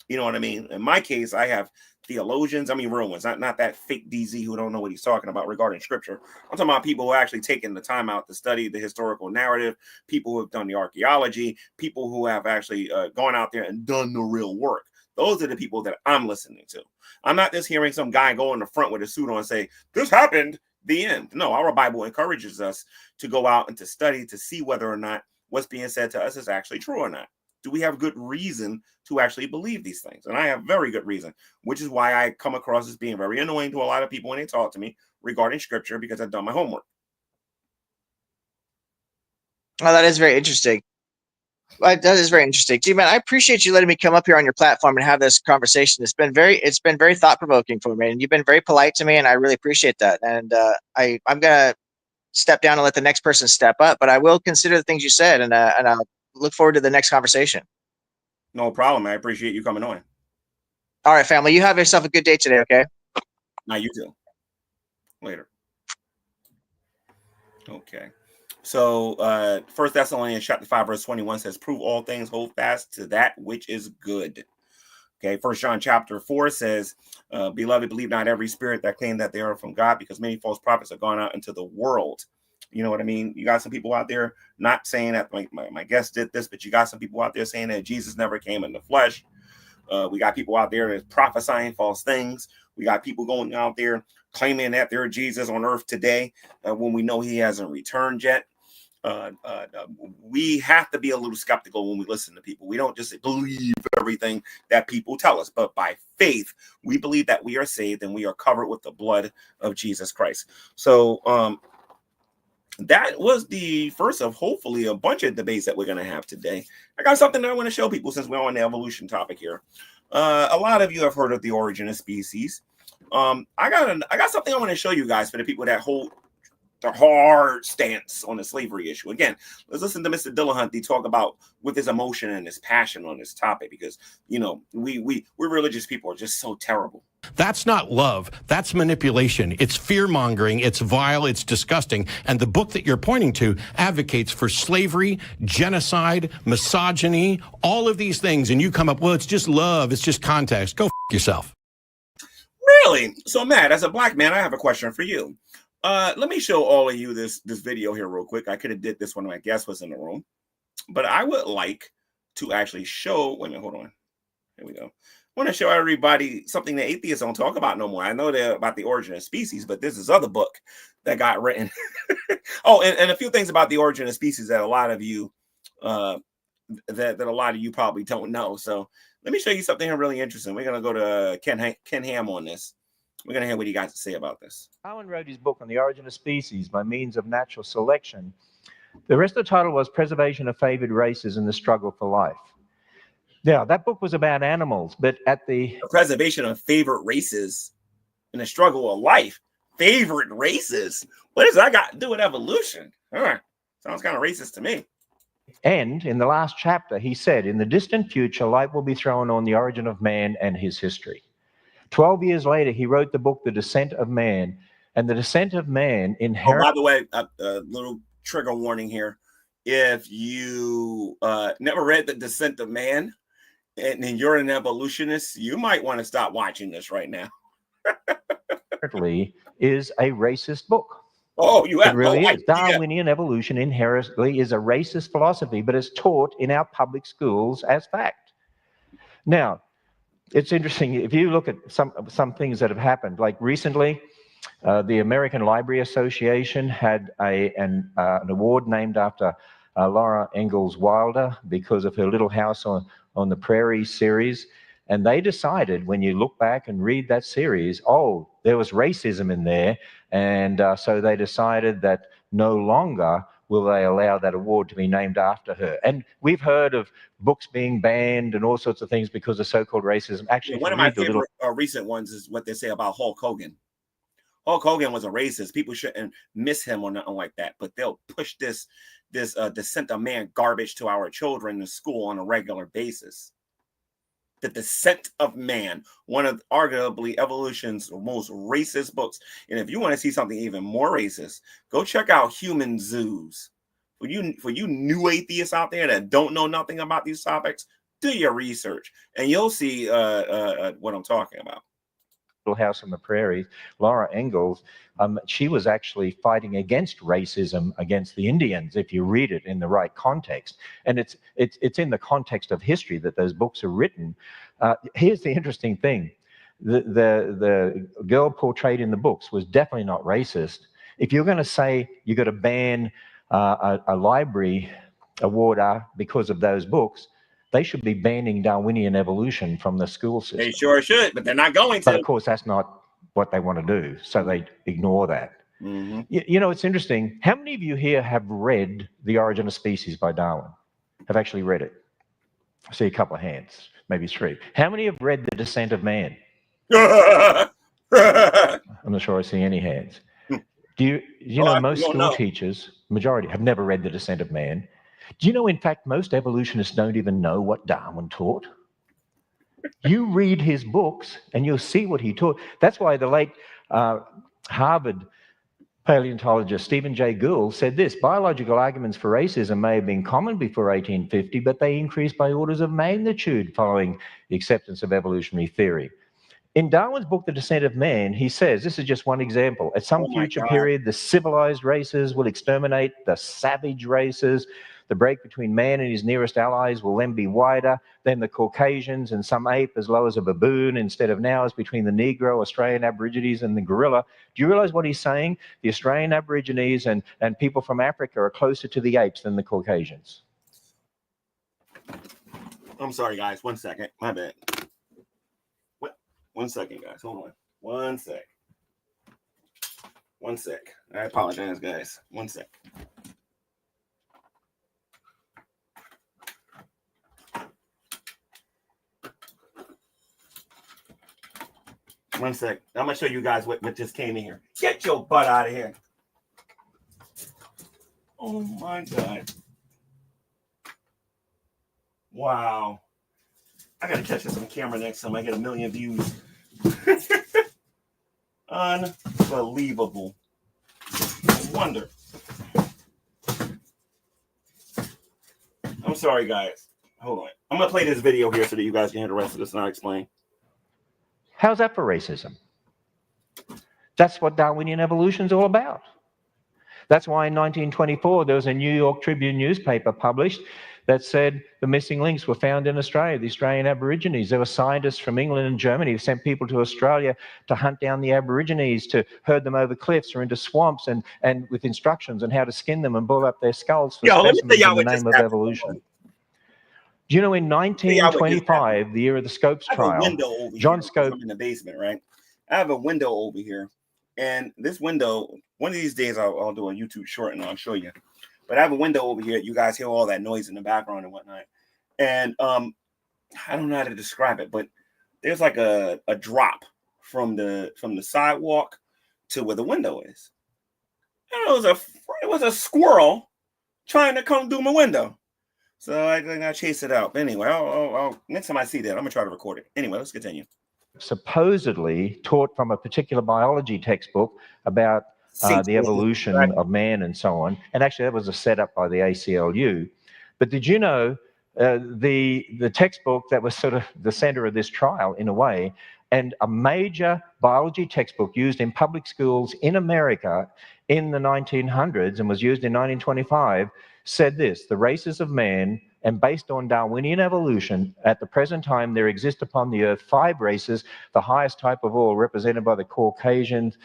You know what I mean? In my case, I have theologians, I mean real ones, not that fake DZ who don't know what he's talking about regarding scripture. I'm talking about people who are actually taking the time out to study the historical narrative, people who have done the archaeology, people who have actually gone out there and done the real work. Those are the people that I'm listening to. I'm not just hearing some guy go in the front with a suit on and say, this happened, the end. No, our Bible encourages us to go out and to study to see whether or not what's being said to us is actually true or not. Do we have good reason to actually believe these things? And I have very good reason, which is why I come across as being very annoying to a lot of people when they talk to me regarding scripture, because I've done my homework. Oh, that is very interesting. That is very interesting. G-Man, I appreciate you letting me come up here on your platform and have this conversation. It's been very thought-provoking for me, and you've been very polite to me, and I really appreciate that. And I'm gonna step down and let the next person step up, but I will consider the things you said, and I'll look forward to the next conversation. No problem. I appreciate you coming on. All right, family. You have yourself a good day today, okay? Now you too. Later. Okay. So 1 Thessalonians chapter 5, verse 21 says, prove all things, hold fast to that which is good. Okay, 1 John chapter 4 says, beloved, believe not every spirit that claim that they are from God, because many false prophets have gone out into the world. You know what I mean? You got some people out there not saying that, like my guest did this, but you got some people out there saying that Jesus never came in the flesh. We got people out there that's prophesying false things. We got people going out there claiming that they're Jesus on earth today when we know he hasn't returned yet. We have to be a little skeptical when we listen to people. We don't just believe everything that people tell us, but by faith, we believe that we are saved and we are covered with the blood of Jesus Christ. So that was the first of hopefully a bunch of debates that we're going to have today. I got something that I want to show people since we're on the evolution topic here. A lot of you have heard of the origin of species. I got something I want to show you guys for the people that hold the hard stance on the slavery issue. Again, let's listen to Mr. Dillahunt talk about with his emotion and his passion on this topic, because you know we're religious people are just so terrible. That's not love. That's manipulation. It's fear-mongering. It's vile. It's disgusting. And the book that you're pointing to advocates for slavery, genocide, misogyny, all of these things. And you come up, well, it's just love. It's just context. Go f*** yourself. Really? So, Matt, as a black man, I have a question for you. Let me show all of you this video here real quick. I could have did this when my guest was in the room, but I would like to actually show, wait a minute, hold on. Here we go. I want to show everybody something that atheists don't talk about no more. I know they're about the origin of species, but this is other book that got written. Oh, and a few things about the origin of species that a lot of you that a lot of you probably don't know. So let me show you something really interesting. We're going to go to Ken Ham on this. We're going to hear what he got to say about this. Darwin wrote his book on the origin of species by means of natural selection. The rest of the title was Preservation of Favored Races in the Struggle for Life. Now, that book was about animals, but at the preservation of favorite races in the struggle of life. Favorite races? What does that got to do with evolution? Sounds kind of racist to me. And in the last chapter, he said, in the distant future, light will be thrown on the origin of man and his history. 12 years later, he wrote the book, The Descent of Man. And the descent of man inherits... Oh, by the way, a little trigger warning here. If you never read The Descent of Man, and you're an evolutionist, you might want to stop watching this right now. is a racist book. Oh, you have it really no is. Darwinian evolution inherently is a racist philosophy, but it's taught in our public schools as fact. Now, it's interesting if you look at some things that have happened. Like recently, the American Library Association had an award named after Laura Ingalls Wilder because of her Little House on the Prairie series. And they decided, when you look back and read that series, oh, there was racism in there. And so they decided that no longer will they allow that award to be named after her. And we've heard of books being banned and all sorts of things because of so-called racism. Actually, one of my favorite recent ones is what they say about Hulk Hogan. Hulk Hogan was a racist. People shouldn't miss him or nothing like that. But they'll push this descent of man garbage to our children in school on a regular basis. The Descent of Man, one of arguably evolution's most racist books. And if you want to see something even more racist, go check out Human Zoos. For you new atheists out there that don't know nothing about these topics, do your research and you'll see what I'm talking about. House on the Prairie, Laura Ingalls, she was actually fighting against racism against the Indians, if you read it in the right context. And it's in the context of history that those books are written. Here's the interesting thing. The girl portrayed in the books was definitely not racist. If you're going to say you've got to ban a library awarder because of those books, they should be banning Darwinian evolution from the school system. They sure should, but they're not going to. But of course, that's not what they want to do, so they ignore that. Mm-hmm. You know, it's interesting. How many of you here have read The Origin of Species by Darwin? Have actually read it? I see a couple of hands, maybe 3. How many have read The Descent of Man? I'm not sure I see any hands. Do you know most school teachers, majority, have never read The Descent of Man? Do you know, in fact, most evolutionists don't even know what Darwin taught? You read his books and you'll see what he taught. That's why the late Harvard paleontologist Stephen Jay Gould said this: biological arguments for racism may have been common before 1850, but they increased by orders of magnitude following the acceptance of evolutionary theory. In Darwin's book, The Descent of Man, he says, this is just one example, at some future period, the civilized races will exterminate the savage races. The break between man and his nearest allies will then be wider than the Caucasians and some ape as low as a baboon, instead of now as between the Negro, Australian Aborigines, and the gorilla. Do you realize what he's saying? The Australian Aborigines and people from Africa are closer to the apes than the Caucasians. I'm sorry, guys. 1 second. My bad. 1 second, guys. Hold on. 1 sec. 1 sec. I apologize, guys. 1 sec. One sec. I'm gonna show you guys what just came in here. Get your butt out of here. Oh my God. Wow. I gotta catch this on camera next time I get 1 million views. Unbelievable. No wonder. I'm sorry, guys. Hold on. I'm gonna play this video here so that you guys can hear the rest of this and I'll explain. How's that for racism? That's what Darwinian evolution is all about. That's why in 1924 there was a New York Tribune newspaper published that said the missing links were found in Australia, the Australian Aborigines. There were scientists from England and Germany who sent people to Australia to hunt down the Aborigines, to herd them over cliffs or into swamps, and with instructions on how to skin them and boil up their skulls for specimens in the name of evolution. Do you know in 1925, the year of the Scopes trial, John Scopes... I'm in the basement, right? I have a window over here. And this window, one of these days I'll do a YouTube short and I'll show you. But I have a window over here. You guys hear all that noise in the background and whatnot. And I don't know how to describe it, but there's like a drop from the sidewalk to where the window is. And it was a squirrel trying to come through my window. So I chase it out. But anyway, I'll next time I see that, I'm gonna try to record it. Anyway, let's continue. Supposedly taught from a particular biology textbook about the evolution of man and so on. And actually, that was a setup by the ACLU. But did you know the textbook that was sort of the center of this trial in a way, and a major biology textbook used in public schools in America in the 1900s and was used in 1925, said this: the races of man, and based on Darwinian evolution, at the present time there exist upon the earth 5 races, the highest type of all represented by the Caucasians,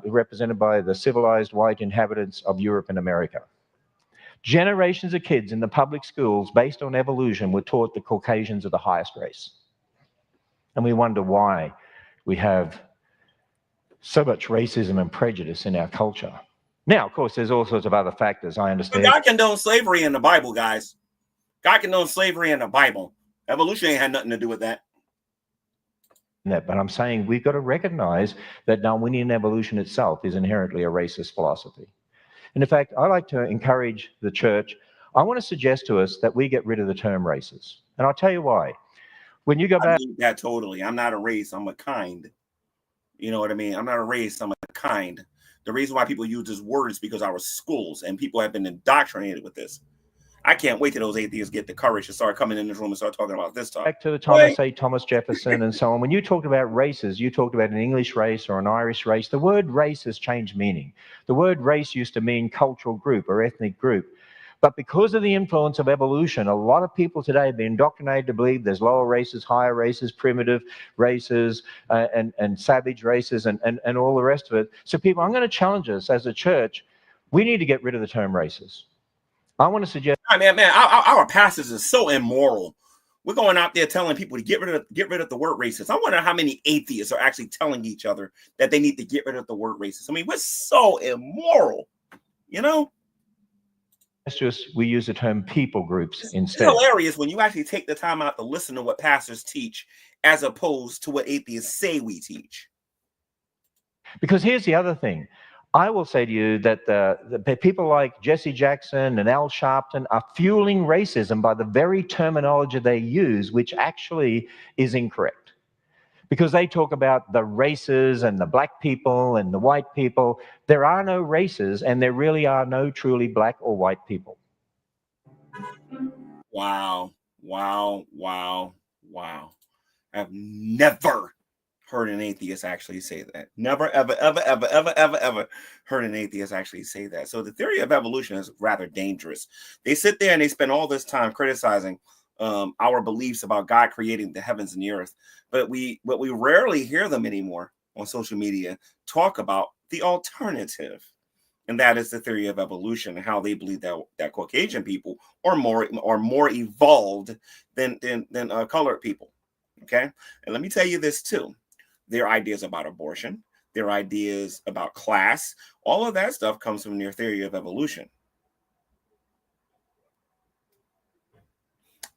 represented by the civilized white inhabitants of Europe and America. Generations of kids in the public schools, based on evolution, were taught the Caucasians are the highest race. And we wonder why we have so much racism and prejudice in our culture. Now, of course, there's all sorts of other factors, I understand. God condones slavery in the Bible, guys. God condones slavery in the Bible. Evolution ain't had nothing to do with that. But I'm saying we've got to recognize that Darwinian evolution itself is inherently a racist philosophy. And in fact, I like to encourage the church. I want to suggest to us that we get rid of the term races. And I'll tell you why. When you go I back, believe that totally. I'm not a race. I'm a kind. You know what I mean? I'm not a race. I'm a kind. The reason why people use this word is because our schools and people have been indoctrinated with this. I can't wait till those atheists get the courage to start coming in this room and start talking about this stuff. back to the Thomas Jefferson and so on. When you talked about races, you talked about an English race or an Irish race. The word race has changed meaning. The word race used to mean cultural group or ethnic group. But because of the influence of evolution, a lot of people today have been indoctrinated to believe there's lower races, higher races, primitive races, and savage races, and all the rest of it. So people, I'm going to challenge us as a church. We need to get rid of the term races. I want to suggest. I mean, man, our pastors is so immoral. We're going out there telling people to get rid of the word racist. I wonder how many atheists are actually telling each other that they need to get rid of the word racist. I mean, we're so immoral, you know? It's just we use the term people groups instead. It's hilarious when you actually take the time out to listen to what pastors teach as opposed to what atheists say we teach. Because here's the other thing. I will say to you that the people like Jesse Jackson and Al Sharpton are fueling racism by the very terminology they use, which actually is incorrect. Because they talk about the races and the black people and the white people. There are no races, and there really are no truly black or white people. Wow, wow, wow, wow. I've never heard an atheist actually say that. Never, ever, ever, ever, ever, ever, ever heard an atheist actually say that. So the theory of evolution is rather dangerous. They sit there and they spend all this time criticizing our beliefs about God creating the heavens and the earth, but we rarely hear them anymore on social media talk about the alternative, and that is the theory of evolution and how they believe that Caucasian people are more evolved than colored people. Okay, and let me tell you this too. Their ideas about abortion, their ideas about class, all of that stuff comes from their theory of evolution.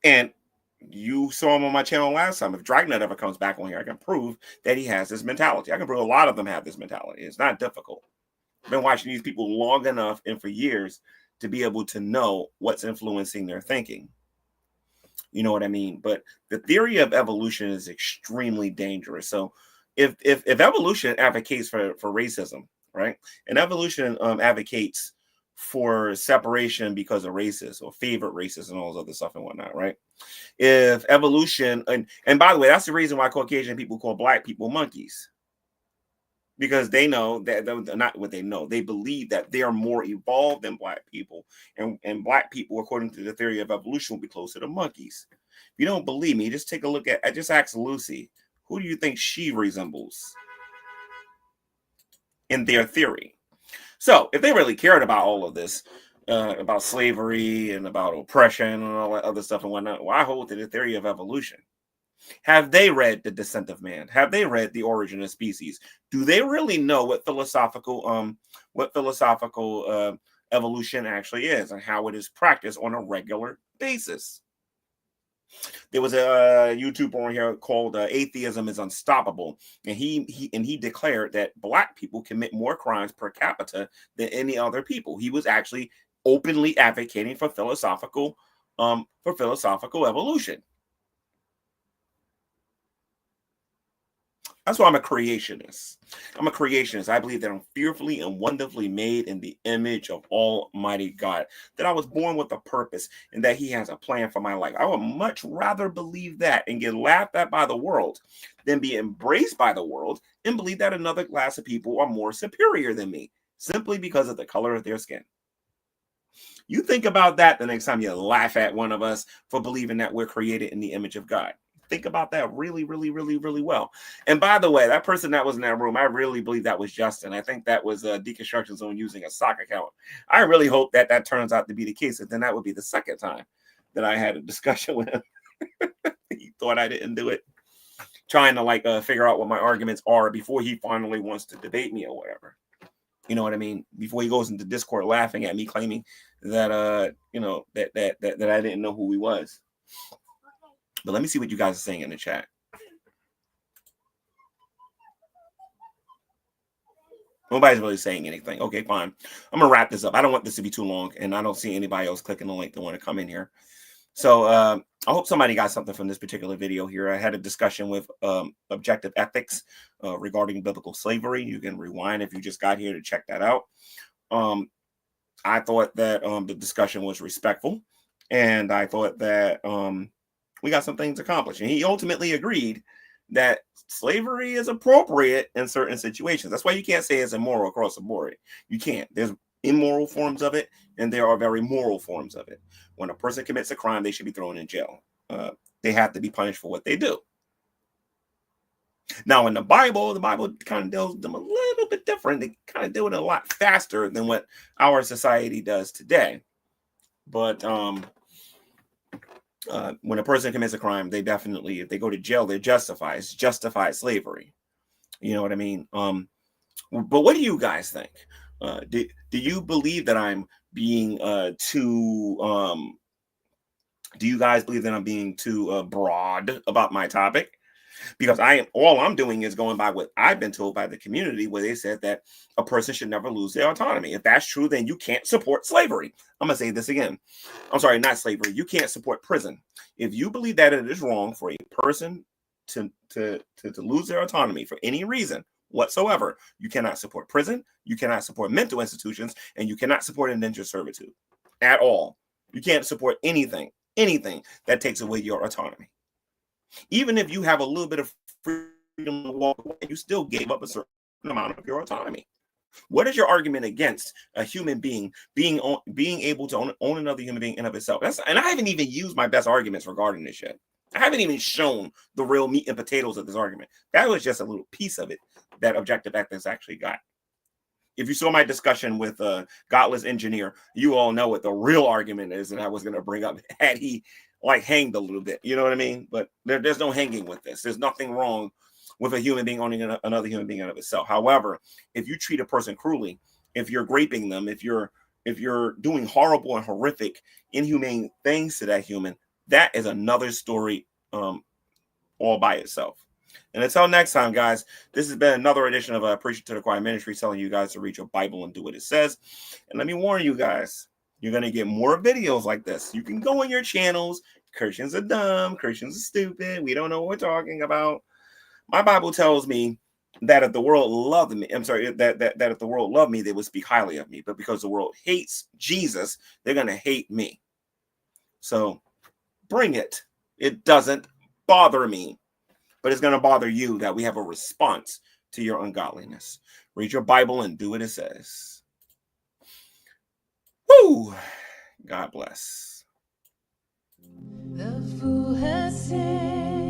And you saw him on my channel last time. If Dragnet ever comes back on here, I can prove that he has this mentality. I can prove a lot of them have this mentality. It's not difficult. I've been watching these people long enough and for years to be able to know what's influencing their thinking. You know what I mean? But the theory of evolution is extremely dangerous. So if evolution advocates for racism, right? And evolution advocates for separation because of races or favorite races and all this other stuff and whatnot, right? If evolution, and by the way, that's the reason why Caucasian people call black people monkeys. Because they know that, not what they know, they believe that they are more evolved than black people. And black people, according to the theory of evolution, will be closer to monkeys. If you don't believe me, just take a look I just asked Lucy, who do you think she resembles in their theory? So if they really cared about all of this, about slavery and about oppression and all that other stuff and whatnot, why hold to the theory of evolution? Have they read The Descent of Man? Have they read The Origin of Species? Do they really know what philosophical evolution actually is and how it is practiced on a regular basis? There was a YouTuber on here called Atheism is Unstoppable, and he declared that black people commit more crimes per capita than any other people. He was actually openly advocating for philosophical evolution. That's why I'm a creationist. I'm a creationist. I believe that I'm fearfully and wonderfully made in the image of Almighty God, that I was born with a purpose and that He has a plan for my life. I would much rather believe that and get laughed at by the world than be embraced by the world and believe that another class of people are more superior than me simply because of the color of their skin. You think about that the next time you laugh at one of us for believing that we're created in the image of God. Think about that really, really, really, really well. And by the way, that person that was in that room, I really believe that was Justin. I think that was Deconstruction Zone using a sock account. I really hope that turns out to be the case. And then that would be the second time that I had a discussion with him. He thought I didn't do it. Trying to figure out what my arguments are before he finally wants to debate me or whatever. You know what I mean? Before he goes into Discord laughing at me, claiming that that I didn't know who he was. But let me see what you guys are saying in the chat. Nobody's really saying anything. Okay, fine. I'm going to wrap this up. I don't want this to be too long, and I don't see anybody else clicking the link that want to come in here. So I hope somebody got something from this particular video here. I had a discussion with Objective Ethics regarding biblical slavery. You can rewind if you just got here to check that out. I thought that the discussion was respectful, and I thought that we got some things accomplished. And he ultimately agreed that slavery is appropriate in certain situations. That's why you can't say it's immoral across the board. You can't. There's immoral forms of it, and there are very moral forms of it. When a person commits a crime, they should be thrown in jail. They have to be punished for what they do. Now, in the Bible kind of deals with them a little bit different. They kind of deal with it a lot faster than what our society does today. But when a person commits a crime, they definitely, if they go to jail, they're justified. It's justified slavery. You know what I mean? But what do you guys think? Do you believe that I'm being too? Do you guys believe that I'm being too broad about my topic? Because all I'm doing is going by what I've been told by the community, where they said that a person should never lose their autonomy. If that's true, then you can't support slavery. I'm gonna say this again. I'm sorry, not slavery. You can't support prison. If you believe that it is wrong for a person to lose their autonomy for any reason whatsoever, you cannot support prison, you cannot support mental institutions, and you cannot support indentured servitude at all. You can't support anything that takes away your autonomy. Even if you have a little bit of freedom to walk away, you still gave up a certain amount of your autonomy. What is your argument against a human being being able to own another human being in of itself? And I haven't even used my best arguments regarding this yet. I haven't even shown the real meat and potatoes of this argument. That was just a little piece of it that Objective Ethics actually got. If you saw my discussion with Godless Engineer, you all know what the real argument is that I was going to bring up had he hanged a little bit. You know what I mean? But there's no hanging with this. There's nothing wrong with a human being owning another human being in of itself. However, if you treat a person cruelly, if you're raping them, if you're doing horrible and horrific, inhumane things to that human, that is another story all by itself. And until next time, guys, this has been another edition of Preaching to the Choir Ministry, telling you guys to read your Bible and do what it says. And let me warn you guys, you're going to get more videos like this. You can go on your channels. Christians are dumb. Christians are stupid. We don't know what we're talking about. My Bible tells me that if the world loved me, that if the world loved me, they would speak highly of me. But because the world hates Jesus, they're going to hate me. So bring it. It doesn't bother me. But it's going to bother you that we have a response to your ungodliness. Read your Bible and do what it says. Woo! God bless. The fool has said